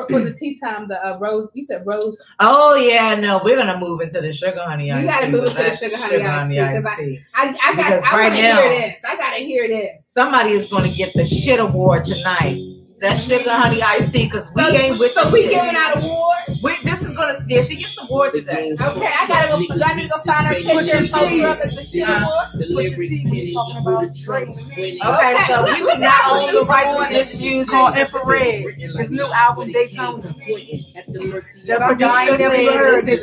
for the tea time, the rose. You said rose. Oh yeah, no, we're gonna move into the sugar honey iced tea. You gotta move into the sugar honey iced tea because I gotta hear this. I gotta hear this. Somebody is gonna get the shit award tonight. That sugar honey iced tea because we ain't with. So we giving out awards. This is gonna. Yeah, she gets award today. Okay, I gotta go. I need to go find her picture and post her up as the shit awards. Talking about Okay, so we would not own the right to this use called Infrared. His new album Daytona. The producer never heard this.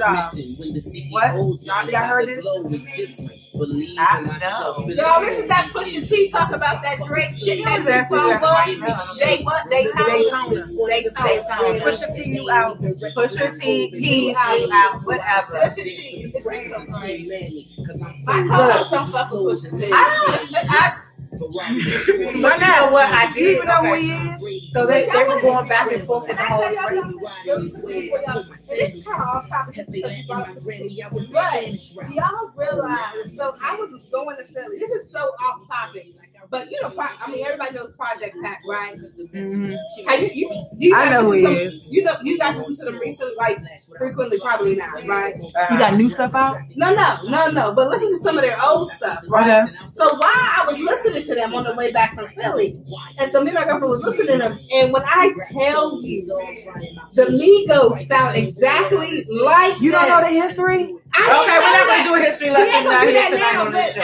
What? Y'all heard this? Y'all, this is that Pusha T talk about that Drake shit. That song Daytona. Pusha T new album. Pusha T out. Whatever. Pusha T. I don't fuck with Pusha T. But now what I did, even know who he is. So they were going back and forth with the whole It's kind of off topic. But y'all realize, so I was going to Philly. This is so off topic. But you know, I mean, everybody knows Project Pack, right? Mm-hmm. You I know who he is. You guys listen to them recently, like frequently, probably not, right? You got new stuff out? No. But listen to some of their old stuff, right? Okay. So while I was listening to them on the way back from Philly, and so me and my girlfriend was listening to them, and when I tell you, the Migos sound exactly like You don't know the history? We're not going to do a history lesson. We're not going to do that now, but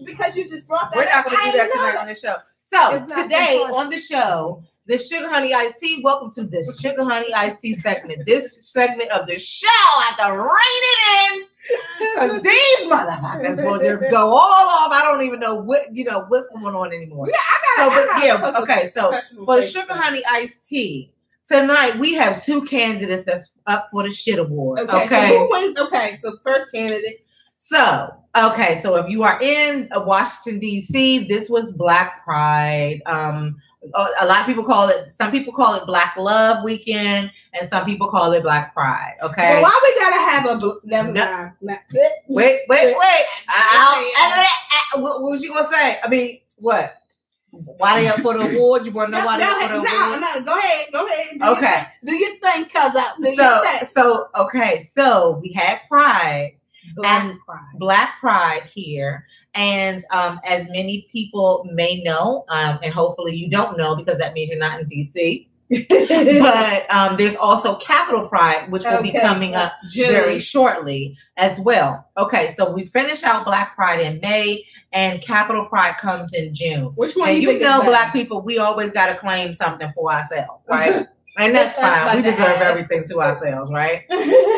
because you just brought that We're not up. going to do that tonight on the show. So today on the show, the Sugar Honey Iced Tea. Welcome to the Sugar Honey Iced Tea segment. This segment of the show, I have to rein it in because these motherfuckers will just go all off. I don't even know what's going on anymore. Okay. So for the Sugar Honey Iced Tea. Tonight we have two candidates that's up for the shit award. Okay. So who wins? Okay, so first candidate. So if you are in Washington D.C., this was Black Pride. A lot of people call it. Some people call it Black Love Weekend, and some people call it Black Pride. Okay. But why we gotta have a? Wait. What was you gonna say? I mean, what? Why they up for the award? You want to know why they up for the award? No. Go ahead. Okay. Do your thing, cuz up. So we had Pride. Black Pride here. And as many people may know, and hopefully you don't know because that means you're not in DC. But there's also Capital Pride, which will be coming up very shortly as well. Okay, so we finish out Black Pride in May, and Capital Pride comes in June. Which one? And you know, Black people, we always got to claim something for ourselves, right? And that's fine. We deserve everything to ourselves, right?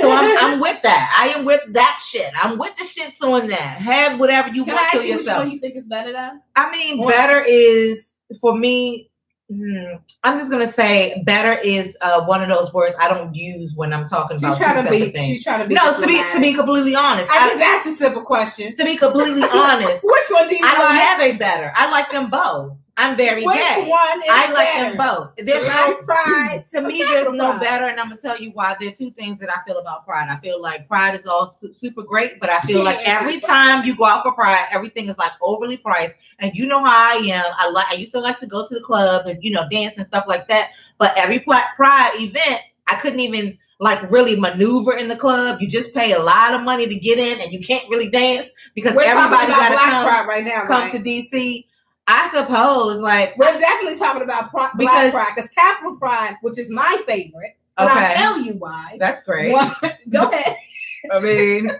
So I'm with that. I am with that shit. I'm with the shits on that. Have whatever you want to yourself. Which one you think is better though? I mean, better is, for me, I'm just gonna say better is one of those words I don't use when I'm talking about two separate things. She's trying to be to be completely honest. I just asked a simple question. To be completely honest, which one do you I don't have a better. I like them both. I'm very gay. I like them both. There's no pride. To me, there's no better, and I'm gonna tell you why. There are two things that I feel about pride. I feel like pride is all super great, but I feel like every time you go out for pride, everything is like overly priced. And you know how I am. I used to like to go to the club and dance and stuff like that. But every pride event, I couldn't even like really maneuver in the club. You just pay a lot of money to get in, and you can't really dance because everybody got to come right now. Come to DC. I suppose, like, we're definitely talking about Black Pride, because Capital Pride, which is my favorite, and I'll tell you why. That's great. Go ahead. I mean,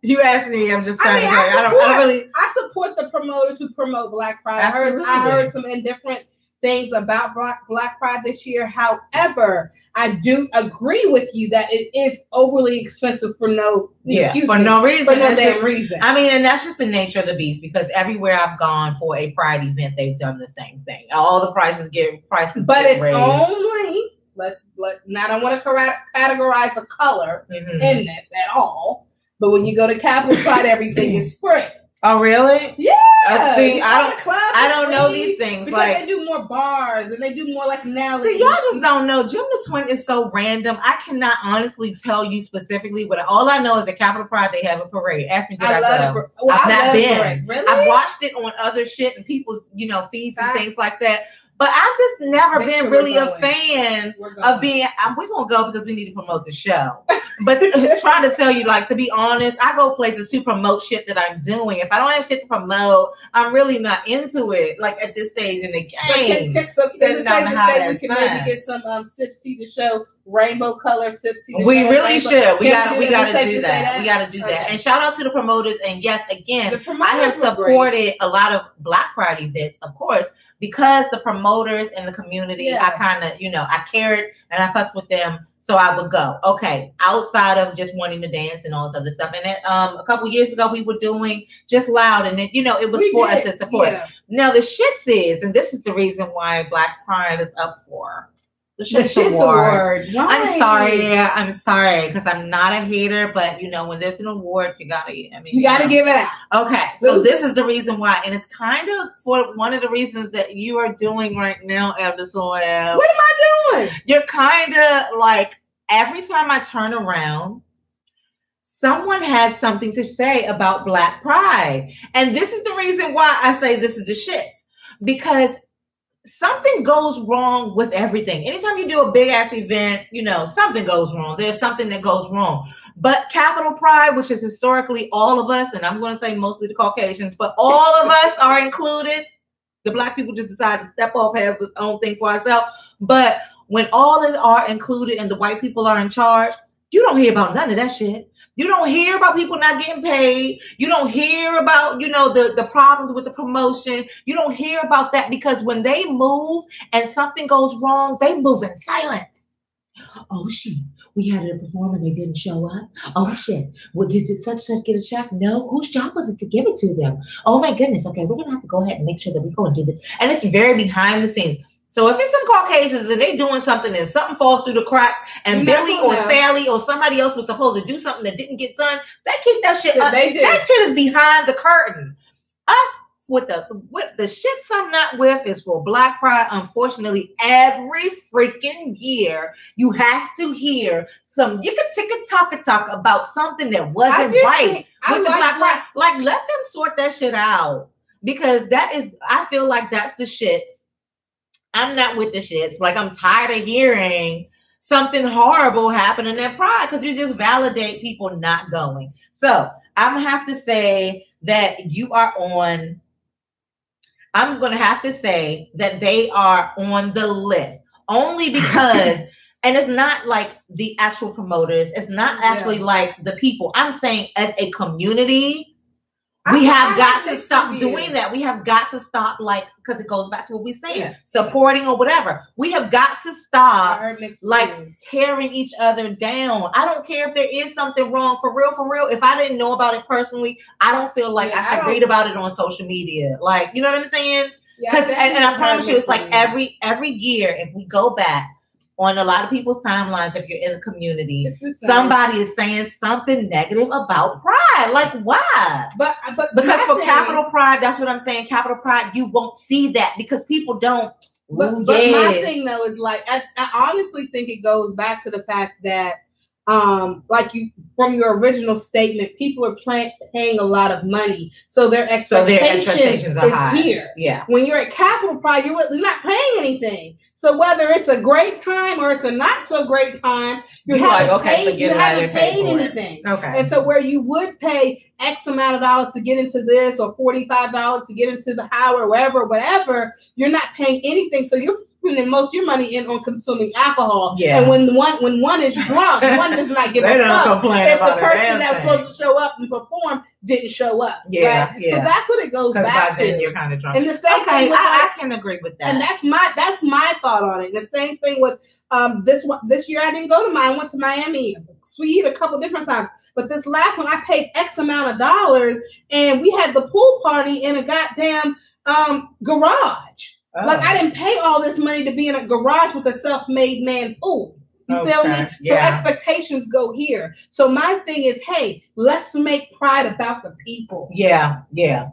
you asked me. I'm just trying to say. I support the promoters who promote Black Pride. I heard some indifferent things about Black Pride this year. However, I do agree with you that it is overly expensive for no reason. For no damn reason. I mean, and that's just the nature of the beast, because everywhere I've gone for a Pride event, they've done the same thing. All the prices get but get it's raised. Only I don't want to categorize a color in this at all. But when you go to Capital Pride, everything is free. Oh, really? Yeah. See, I don't know these things. Because they do more bars and they do more like now. See, y'all just don't know. GemDTwin is so random. I cannot honestly tell you specifically, but all I know is at Capital Pride they have a parade. Ask me, I've not been. Really? I've watched it on other shit and people's, feeds and things like that. But I've just never been really a fan of being. We're gonna go because we need to promote the show. But trying to tell you, like, to be honest, I go places to promote shit that I'm doing. If I don't have shit to promote, I'm really not into it. Like at this stage in the game. So is it safe to say we can maybe get some SipsTea the Show rainbow color SipsTea? We really should. We gotta do that. We gotta do that. And shout out to the promoters. And yes, again, I have supported a lot of Black Pride events, of course, because the promoters and the community, I kind of, I cared and I fucked with them. So I would go. Okay, outside of just wanting to dance and all this other stuff. And then a couple years ago, we were doing Just Loud, and it, it was for us to support. Yeah. Now the shits is, and this is the reason why Black Pride is up for the shits award. I'm sorry, because I'm not a hater, but when there's an award, you gotta give it out. Okay, so this is the reason why, and it's kind of for one of the reasons that you are doing right now, Eb Deceleb. What am I doing? You're kind of like, every time I turn around, someone has something to say about Black Pride, and this is the reason why I say this is the shit, because something goes wrong with everything. Anytime you do a big ass event, something goes wrong. There's something that goes wrong. But Capital Pride, which is historically all of us, and I'm going to say mostly the Caucasians, but all of us are included. The Black people just decided to step off, have their own thing for ourselves. But when all are included and the white people are in charge, you don't hear about none of that shit. You don't hear about people not getting paid. You don't hear about, the problems with the promotion. You don't hear about that, because when they move and something goes wrong, they move in silence. Oh, shit. We had a performer, they didn't show up. Oh, shit. Well, did such get a check? No. Whose job was it to give it to them? Oh, my goodness. Okay, we're going to have to go ahead and make sure that we go and do this. And it's very behind the scenes. So if it's some Caucasians and they doing something and something falls through the cracks and Billy or Sally or somebody else was supposed to do something that didn't get done, they keep that shit up. That shit is behind the curtain. Us with the shit I'm not with is for Black Pride. Unfortunately, every freaking year you have to hear some talk about something that wasn't right with the Black Pride. Like, let them sort that shit out, because I feel like that's the shits. I'm not with the shits. Like, I'm tired of hearing something horrible happen in their Pride, because you just validate people not going. So I'm going to have to say that I'm going to have to say that they are on the list. only because, and it's not like the actual promoters. It's not actually like the people. I'm saying as a community, we have got to stop doing that. We have got to stop, like, because it goes back to what we say, supporting or whatever. We have got to stop, like, tearing each other down. I don't care if there is something wrong. For real. If I didn't know about it personally, I don't feel like I should read about it on social media. Like, you know what I'm saying? Because and I promise you, it's like every year, if we go back on a lot of people's timelines, if you're in a community, somebody is saying something negative about pride. Like, why? But because for capital pride, that's what I'm saying. Capital pride, you won't see that because people don't. But my thing though is like, I honestly think it goes back to the fact that, like you, from your original statement, people are paying a lot of money, so their expectations are is high. Here. Yeah. When you're at capital pride, you're not paying anything. So whether it's a great time or it's a not so great time, you haven't paid anything. Okay. And so where you would pay X amount of dollars to get into this, or $45 to get into the hour, whatever, you're not paying anything. So you're spending most of your money on consuming alcohol. Yeah. And when one is drunk, one does not give a fuck if the person that was supposed to show up and perform didn't show up. Yeah. Right? So that's what it goes back to. Then you're kind of drunk. And the same thing with, I can agree with that. And that's my thought on it. And the same thing with this year I didn't go to mine. I went to Miami, Sweet, a couple different times. But this last one I paid X amount of dollars, and we had the pool party in a goddamn garage. Oh. Like, I didn't pay all this money to be in a garage with a self-made man pool. You feel me? So expectations go here. So my thing is, hey, let's make pride about the people. Yeah.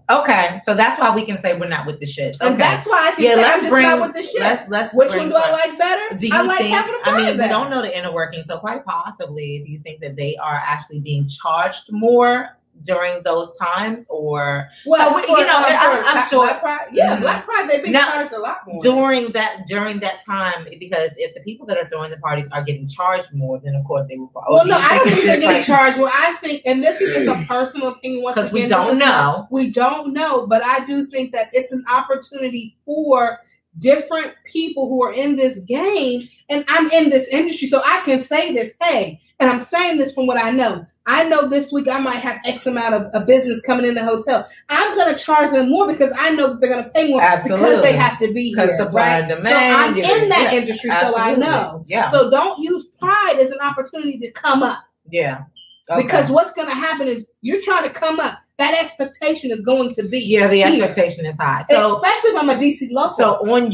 Okay. So that's why we can say we're not with the shit. Okay. And that's why I can say I'm just not with the shit. Which one do I like better? Do you think, we don't know the inner working, so quite possibly, do you think that they are actually being charged more during those times, or I'm sure Black Pride, Black Pride, they've been charged a lot more during that time, because if the people that are throwing the parties are getting charged more, then of course they will. Well, no, I don't think they're getting charged more. I think, and this is just a personal opinion, because we don't know. We don't know, but I do think that it's an opportunity for different people who are in this game, and I'm in this industry, so I can say this. Hey, and I'm saying this from what I know. I know this week I might have X amount of business coming in the hotel. I'm going to charge them more because I know that they're going to pay more. Absolutely. Because they have to be here. Supply and demand. So I'm in that industry, so I know. Yeah. So don't use pride as an opportunity to come up. Yeah. Okay. Because what's going to happen is you're trying to come up. That expectation is going to be the expectation is high. So especially from a DC local. So on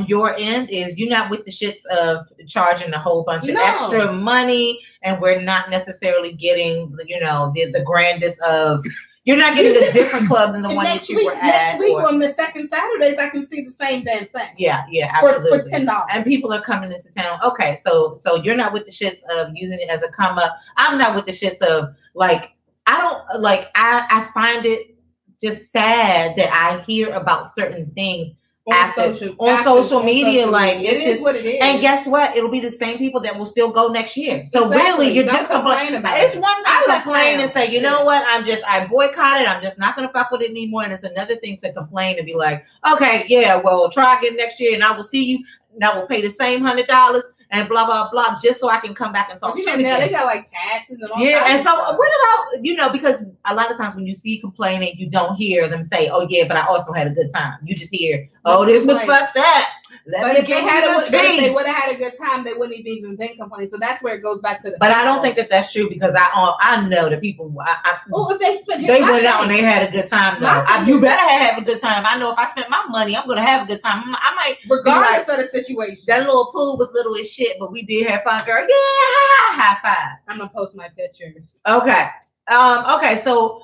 your end, is you're not with the shits of charging a whole bunch of extra money, and we're not necessarily getting the grandest of. You're not getting a different club than the one that you were at. Next week on the second Saturdays, I can see the same damn thing. Yeah, absolutely. For $10. And people are coming into town. Okay, so you're not with the shits of using it as a come up. I'm not with the shits of like. I don't like. I find it just sad that I hear about certain things on social media. Like it is what it is. And guess what? It'll be the same people that will still go next year. So really, you're just complaining about it. It's one thing to complain and say, you know what? I boycotted. I'm just not going to fuck with it anymore. And it's another thing to complain and be like, okay, yeah, well, try again next year, and I will see you, and I will pay the same $100. And blah, blah, blah, just so I can come back and talk shit again. They got like passes and all and so what about, because a lot of times when you see complaining, you don't hear them say, oh yeah, but I also had a good time. You just hear, oh, this was fucked up. But if they would have had a good time, they wouldn't even been complaining. So that's where it goes back to the. But I don't think that that's true, because I know the people. If they went out and they had a good time. Though you better have a good time. I know if I spent my money, I'm gonna have a good time. I might, regardless of the situation. That little pool was little as shit, but we did have fun, girl. Yeah, high five. I'm gonna post my pictures. Okay. Okay. So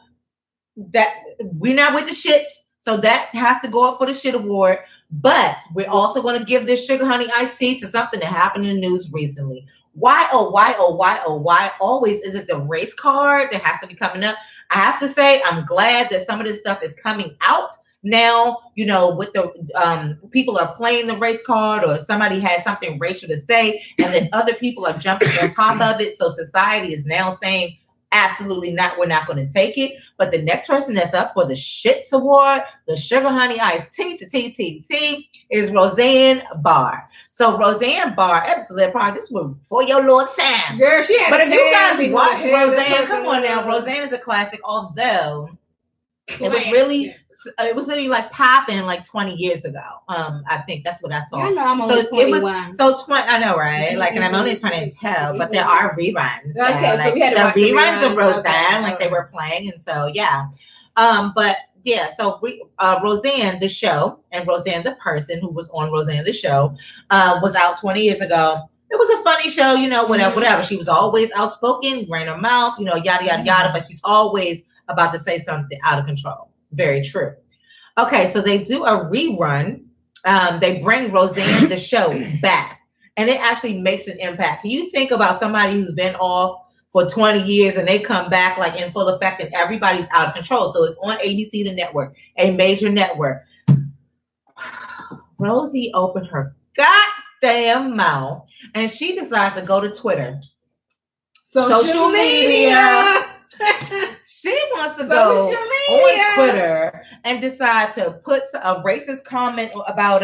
that we're not with the shits. So that has to go up for the shit award. But we're also going to give this Suga Honey Iced Tea to something that happened in the news recently. Why always is it the race card that has to be coming up? I have to say, I'm glad that some of this stuff is coming out now, with the people are playing the race card, or somebody has something racial to say, and then other people are jumping on top of it. So society is now saying, absolutely not. We're not going to take it. But the next person that's up for the Shits Award, the Suga Honey Iced TEA, is Roseanne Barr. So Roseanne Barr, Eb Deceleb, probably this was for your Lord time. Girl, she had. But if you guys watch Roseanne, come on now, Roseanne is a classic. Although it was really like popping like 20 years ago. I think that's what I thought. I know I'm only 21. I know, right? Like, and I'm only turning 10, but there are reruns. Okay, like, so we had to watch the reruns of Roseanne, okay. like they were playing, and so yeah. But yeah, so Roseanne the show and Roseanne the person who was on Roseanne the show was out 20 years ago. It was a funny show, you know, whatever. She was always outspoken, ran her mouth, you know, yada yada yada, but she's always about to say something out of control. Very true. Okay, so they do a rerun. They bring Roseanne the show back, and it actually makes an impact. Can you think about somebody who's been off for 20 years and they come back like in full effect and everybody's out of control? So it's on ABC, the network, a major network. Rosie opened her goddamn mouth and she decides to go to Twitter. Social media. She wants to go on Twitter and decide to put a racist comment about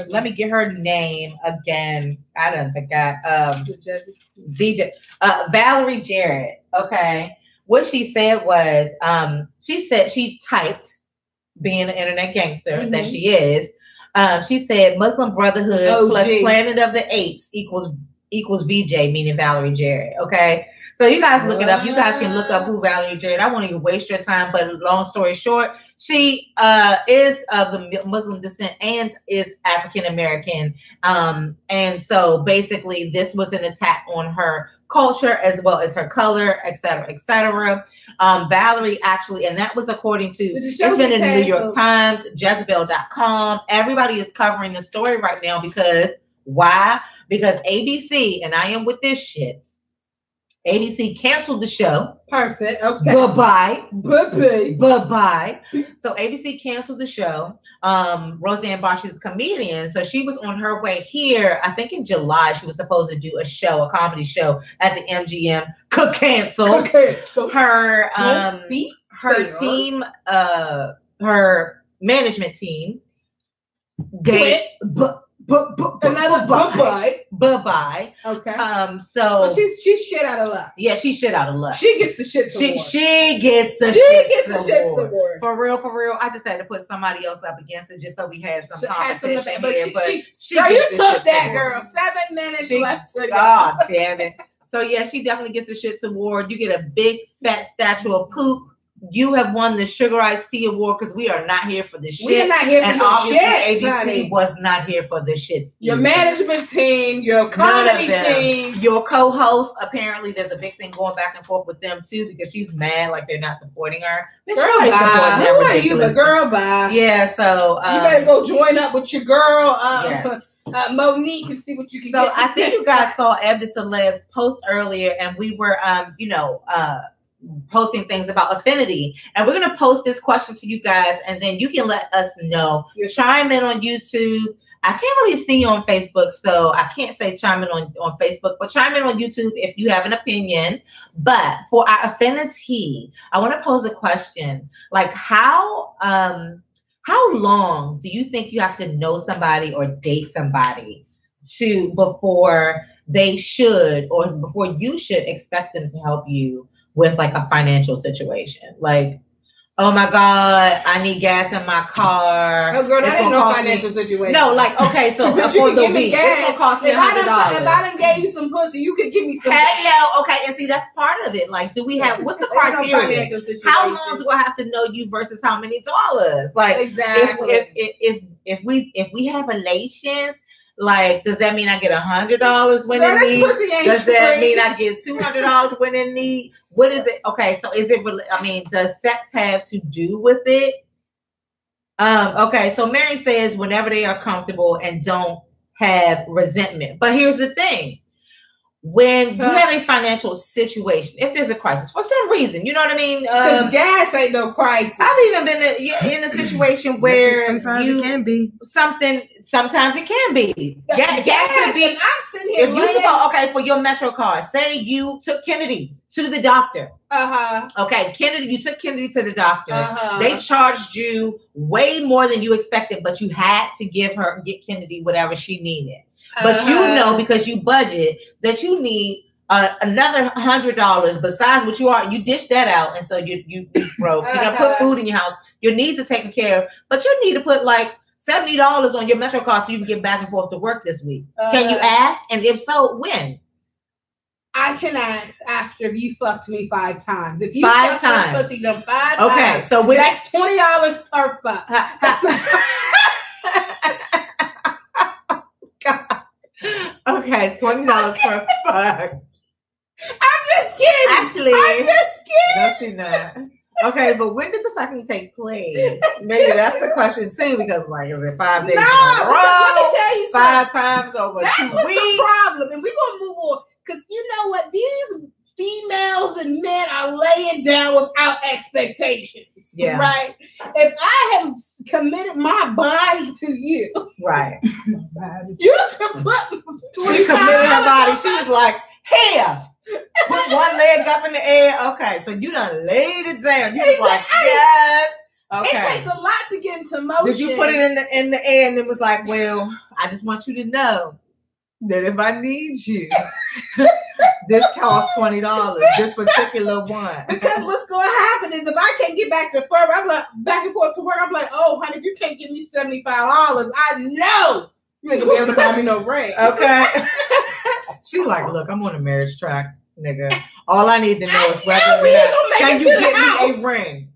let me get her name again. I done forgot. VJ Valerie Jarrett. Okay. What she said was she typed, being an internet gangster that she is, she said Muslim Brotherhood plus Planet of the Apes equals VJ, meaning Valerie Jarrett. Okay. So you guys look it up. You guys can look up who Valerie Jarrett. I won't even waste your time, but long story short, she is of the Muslim descent and is African American. And so basically this was an attack on her culture as well as her color, et cetera, et cetera. Valerie actually, and that was according to, it's been in the New York Times, Jezebel.com. Everybody is covering the story right now because why? Because ABC, and I am with this shit, ABC canceled the show. Perfect. Okay. Bye-bye. Bye-bye. Bye-bye. So ABC canceled the show. Roseanne Barr, she's a comedian. So she was on her way here. I think in July, she was supposed to do a comedy show at the MGM. Cancel. So her team, her management team gave Bye-bye. Okay. So she's shit out of luck. Yeah, she's shit out of luck. She gets the shit award. She gets the shit award. For real. I just had to put somebody else up against it just so we had some competition here. But girl, you took that, girl. 7 minutes left to go. God damn it. So yeah, she definitely gets the shits award. You get a big fat statue of poop. You have won the Sugar Iced TEA Award because we are not here for the shit. We're not here for the shit. ABC honey. was not here for the shit. Your management team, your comedy team, your co-host. Apparently, there's a big thing going back and forth with them too because she's mad like they're not supporting her. Girl, bye. Who are you? But girl, bye. Yeah, so you better go join up with your girl. Monique and see what you can get. So I think you guys saw Eb Deceleb's post earlier, and we were, posting things about affinity, and we're going to post this question to you guys, and then you can let us know. Chime in on YouTube. I can't really see you on Facebook, so I can't say chime in on Facebook, but chime in on YouTube if you have an opinion. But for our affinity, I want to pose a question, like how long do you think you have to know somebody or date somebody before they should, or before you should expect them to help you with like a financial situation? Like, oh my God, I need gas in my car. Oh girl, that ain't no financial situation. No, like, okay, so for the week, it's gonna cost me $100. If I done gave you some pussy, you could give me some. Hello, okay, and see, that's part of it. Like, do we have, what's the criteria? How long do I have to know you versus how many dollars? Like, exactly. If we have relations, like, does that mean I get $100 when in need? Does that mean I get $200 when in need? What is it? Okay, so is it really? I mean, does sex have to do with it? Okay, so Mary says whenever they are comfortable and don't have resentment. But here's the thing: when you have a financial situation, if there's a crisis for some reason, you know what I mean? Because gas ain't no crisis. I've even been in a situation where sometimes it can be. Sometimes it can be. Gas can be. I'm sitting here. For your Metro card, say you took Kennedy to the doctor. Okay, you took Kennedy to the doctor. They charged you way more than you expected, but you had to get Kennedy whatever she needed. But you know, because you budget, that you need another $100 besides what you dish that out, and so you broke. You gotta put food in your house. Your needs are taken care of, but you need to put like $70 on your Metro card so you can get back and forth to work this week. Can you ask? And if so, when? I can ask after you fucked me 5 times. If you 5 fucked times, this pussy them 5 okay, times, so that's $20 per fuck. God. Okay, $20 per fuck. I'm just kidding. Actually, I'm just kidding. No, she not. Okay, but when did the fucking take place? Maybe that's the question too, because like, is it 5 days? No, in a row, let me tell you 5 times over 2 weeks. That's what's the problem, and we're gonna move on because you know what? These females and men are laying down without expectations. Yeah. Right. If I have committed my body to you, right, you can put. She committed her body. She was like, "Here, put one leg up in the air." Okay, so you done laid it down. You was like, "Yes." Okay. It takes a lot to get into motion. Did you put it in the air and it was like, "Well, I just want you to know that if I need you, this costs $20. This particular one." Because what's going to happen is if I can't get back to work, I'm like back and forth to work. I'm like, "Oh, honey, if you can't give me $75, I know you ain't gonna be able to buy me no ring." Okay. She's like, "Look, I'm on a marriage track, nigga. All I need to know is whether or not can you get me a ring."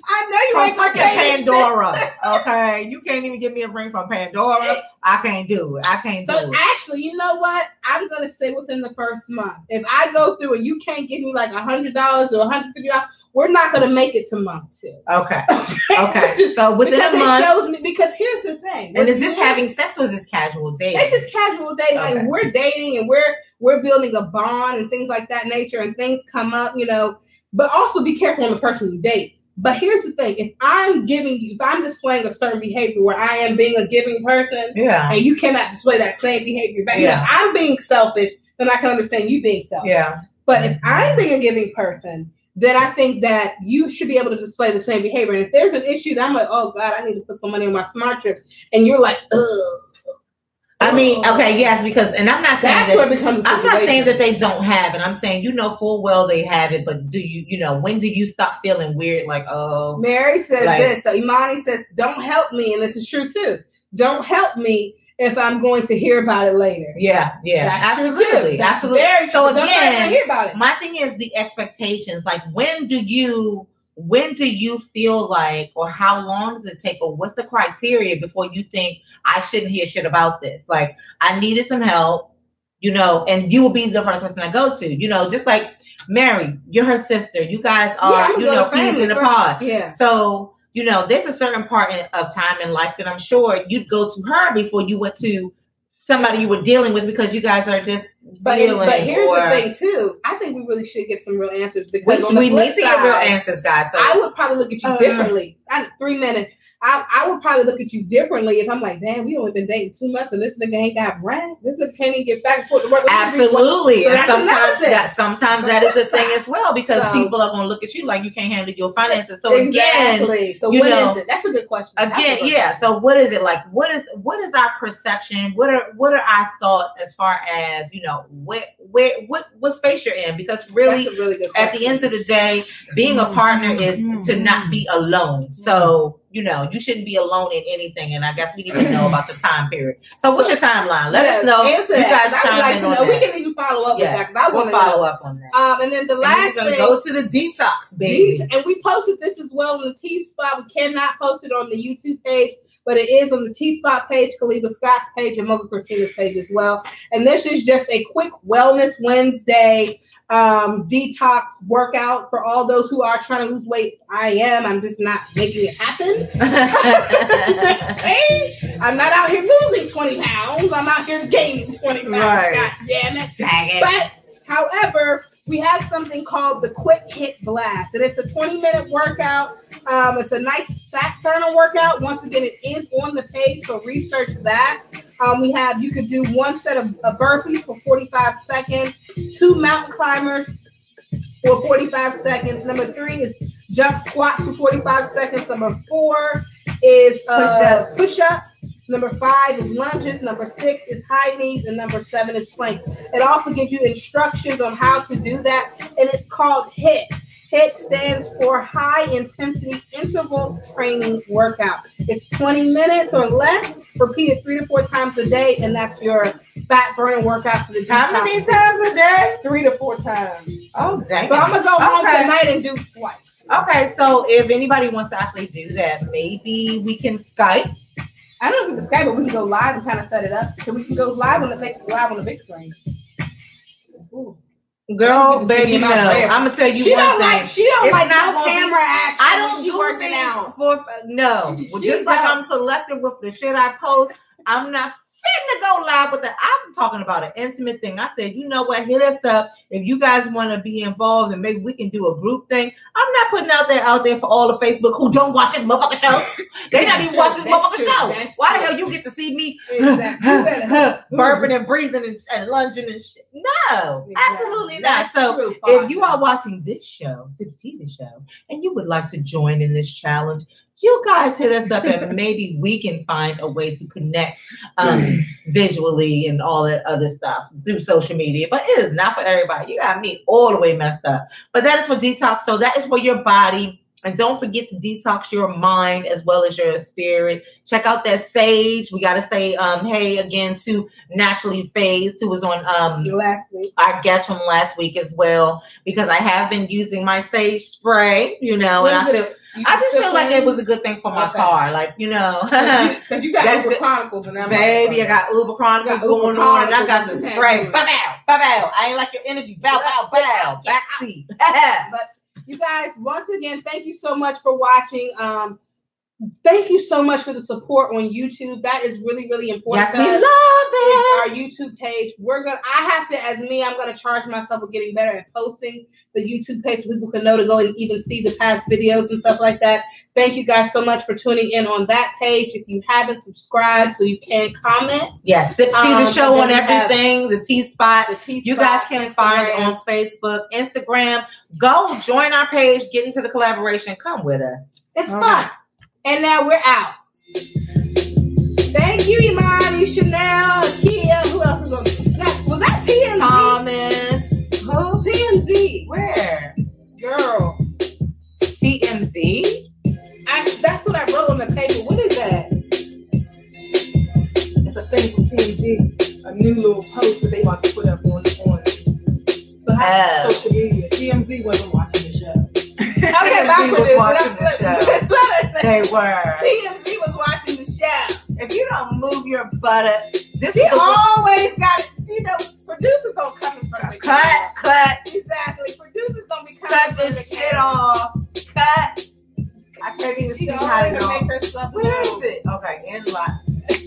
I know you ain't from fucking Pandora. Okay, you can't even give me a ring from Pandora. I can't do it. So actually, you know what? I'm gonna say within the first month, if I go through and you can't give me like $100 or $150, we're not gonna make it to month 2. Okay. Okay. So within a month, it shows me. Because here's the thing. And is this having sex or is this casual dating? It's just casual dating. Okay. Like we're dating and we're building a bond and things like that nature, and things come up, you know. But also be careful on the person you date. But here's the thing: if I'm displaying a certain behavior where I am being a giving person, and you cannot display that same behavior back, if I'm being selfish, then I can understand you being selfish. Yeah. But if I'm being a giving person, then I think that you should be able to display the same behavior. And if there's an issue that I'm like, "Oh God, I need to put some money in my smart trip," and you're like, "Ugh." I mean, okay, yes, because, and I'm not saying that's where it becomes a situation. I'm not saying that they don't have it. I'm saying, you know, full well they have it, but do you know, when do you stop feeling weird? Like, oh. Mary says this, though. Imani says, "Don't help me," and this is true too. Don't help me if I'm going to hear about it later. Yeah, that's absolutely, That's absolutely. Very so true. again, hear about it. My thing is the expectations. Like, when do you feel like, or how long does it take, or what's the criteria before you think I shouldn't hear shit about this? Like, I needed some help, you know, and you will be the first person I go to, you know, just like Mary, you're her sister. You guys are, you know, peas in the pod. Yeah. So, you know, there's a certain part of time in life that I'm sure you'd go to her before you went to somebody you were dealing with, because you guys are just dealing. But here's the thing too. I think we really should get some real answers, because we need to get real answers, guys. So I would probably look at you differently. 3 minutes. I would probably look at you differently if I'm like, "Damn, we only been dating 2 months and this nigga ain't got rent. This nigga can't even get back and forth to work." Absolutely. So and sometimes that is the thing as well, because people are going to look at you like you can't handle your finances. So exactly. So what is it? That's a good question. Again, yeah. So what is it like? What is our perception? What are our thoughts as far as, you know, what space you're in? Because really, that's a really good at the end of the day, being a partner is to not be alone. So, you know, you shouldn't be alone in anything. And I guess we need to know about your time period. So what's your timeline? Let us know. You guys chime in on that. We can even follow up with that, because I want to follow up on that. And then the last thing, go to the detox, baby. And we posted this as well on the T-Spot. We cannot post it on the YouTube page, but it is on the T-Spot page, Keleeba Scott's page, and Mocha Christina's page as well. And this is just a quick Wellness Wednesday detox workout for all those who are trying to lose weight. I'm just not making it happen. Okay? I'm not out here losing 20 pounds. I'm out here gaining 20 pounds. Right. God damn it. Dang it. But, however, we have something called the Quick Hit Blast, and it's a 20-minute workout. It's a nice fat burner workout. Once again, it is on the page, so research that. You could do one set of burpees for 45 seconds, 2 mountain climbers for 45 seconds. Number 3 is jump squats for 45 seconds. Number 4 is push-ups. Number 5 is lunges. Number 6 is high knees. And number 7 is planks. It also gives you instructions on how to do that. And it's called HIIT. HIIT stands for High Intensity Interval Training Workout. It's 20 minutes or less, repeated 3 to 4 times a day, and that's your fat burning workout for the detox. How many times a day? 3 to 4 times. Oh, dang. So I'm going to go home tonight and do twice. Okay, so if anybody wants to actually do that, maybe we can Skype. I don't know if we can Skype, but we can go live and kind of set it up. So we can go live on the big screen. Ooh. Girl, baby, no. I'm gonna tell you one thing. She don't like no camera action. I don't do things out for no. Just like I'm selective with the shit I post. I'm not fitting to go live with that. I'm talking about an intimate thing. I said, you know what? Hit us up if you guys want to be involved, and maybe we can do a group thing. I'm not putting out there for all the Facebook who don't watch this motherfucking show. They not even watch this motherfucking show. Why the hell you get to see me burping and breathing and lunging and shit? No, absolutely not. So if you are watching this show, SipsTea the Show, and you would like to join in this challenge, you guys hit us up and maybe we can find a way to connect visually and all that other stuff through social media. But it is not for everybody. You got me all the way messed up. But that is for detox. So that is for your body. And don't forget to detox your mind as well as your spirit. Check out that sage. We got to say hey again to Naturally Phased, who was on last week. Our guest from last week as well, because I have been using my sage spray, and I just feel like it was a good thing for my car, like, because you got Uber Chronicles and that. Baby, I got Uber Chronicles going on, and I got the spray. Bow, bow, bow, bow. I ain't like your energy. Bow, bow, bow. Backseat. But you guys, once again, thank you so much for watching. Thank you so much for the support on YouTube. That is really, really important. Yes, we love it. It's our YouTube page. I'm gonna charge myself with getting better at posting the YouTube page so people can know to go and even see the past videos and stuff like that. Thank you guys so much for tuning in on that page. If you haven't subscribed, so you can comment. Yes, SipsTea the Show on everything. The T Spot. You guys can find it on Facebook, Instagram. Go join our page. Get into the collaboration. Come with us. It's fun. And now we're out. Thank you, Imani, Chanel, Kia. Who else was on? Was that TMZ? Thomas. Who? TMZ. Where? Girl. TMZ? That's what I wrote on the paper. What is that? It's a thing from TMZ. A new little post that they want to put up on social media. TMZ wasn't watching the show. Okay, TMZ was watching the show. They were. TMZ was watching the show. If you don't move your butt, she always got it. See, the producers don't come in front of the camera. Cut. Exactly. Producers don't be coming cut this shit off. Cut. I can't even see how to make her stuff. Where is it? Okay, in line.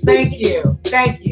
Thank you.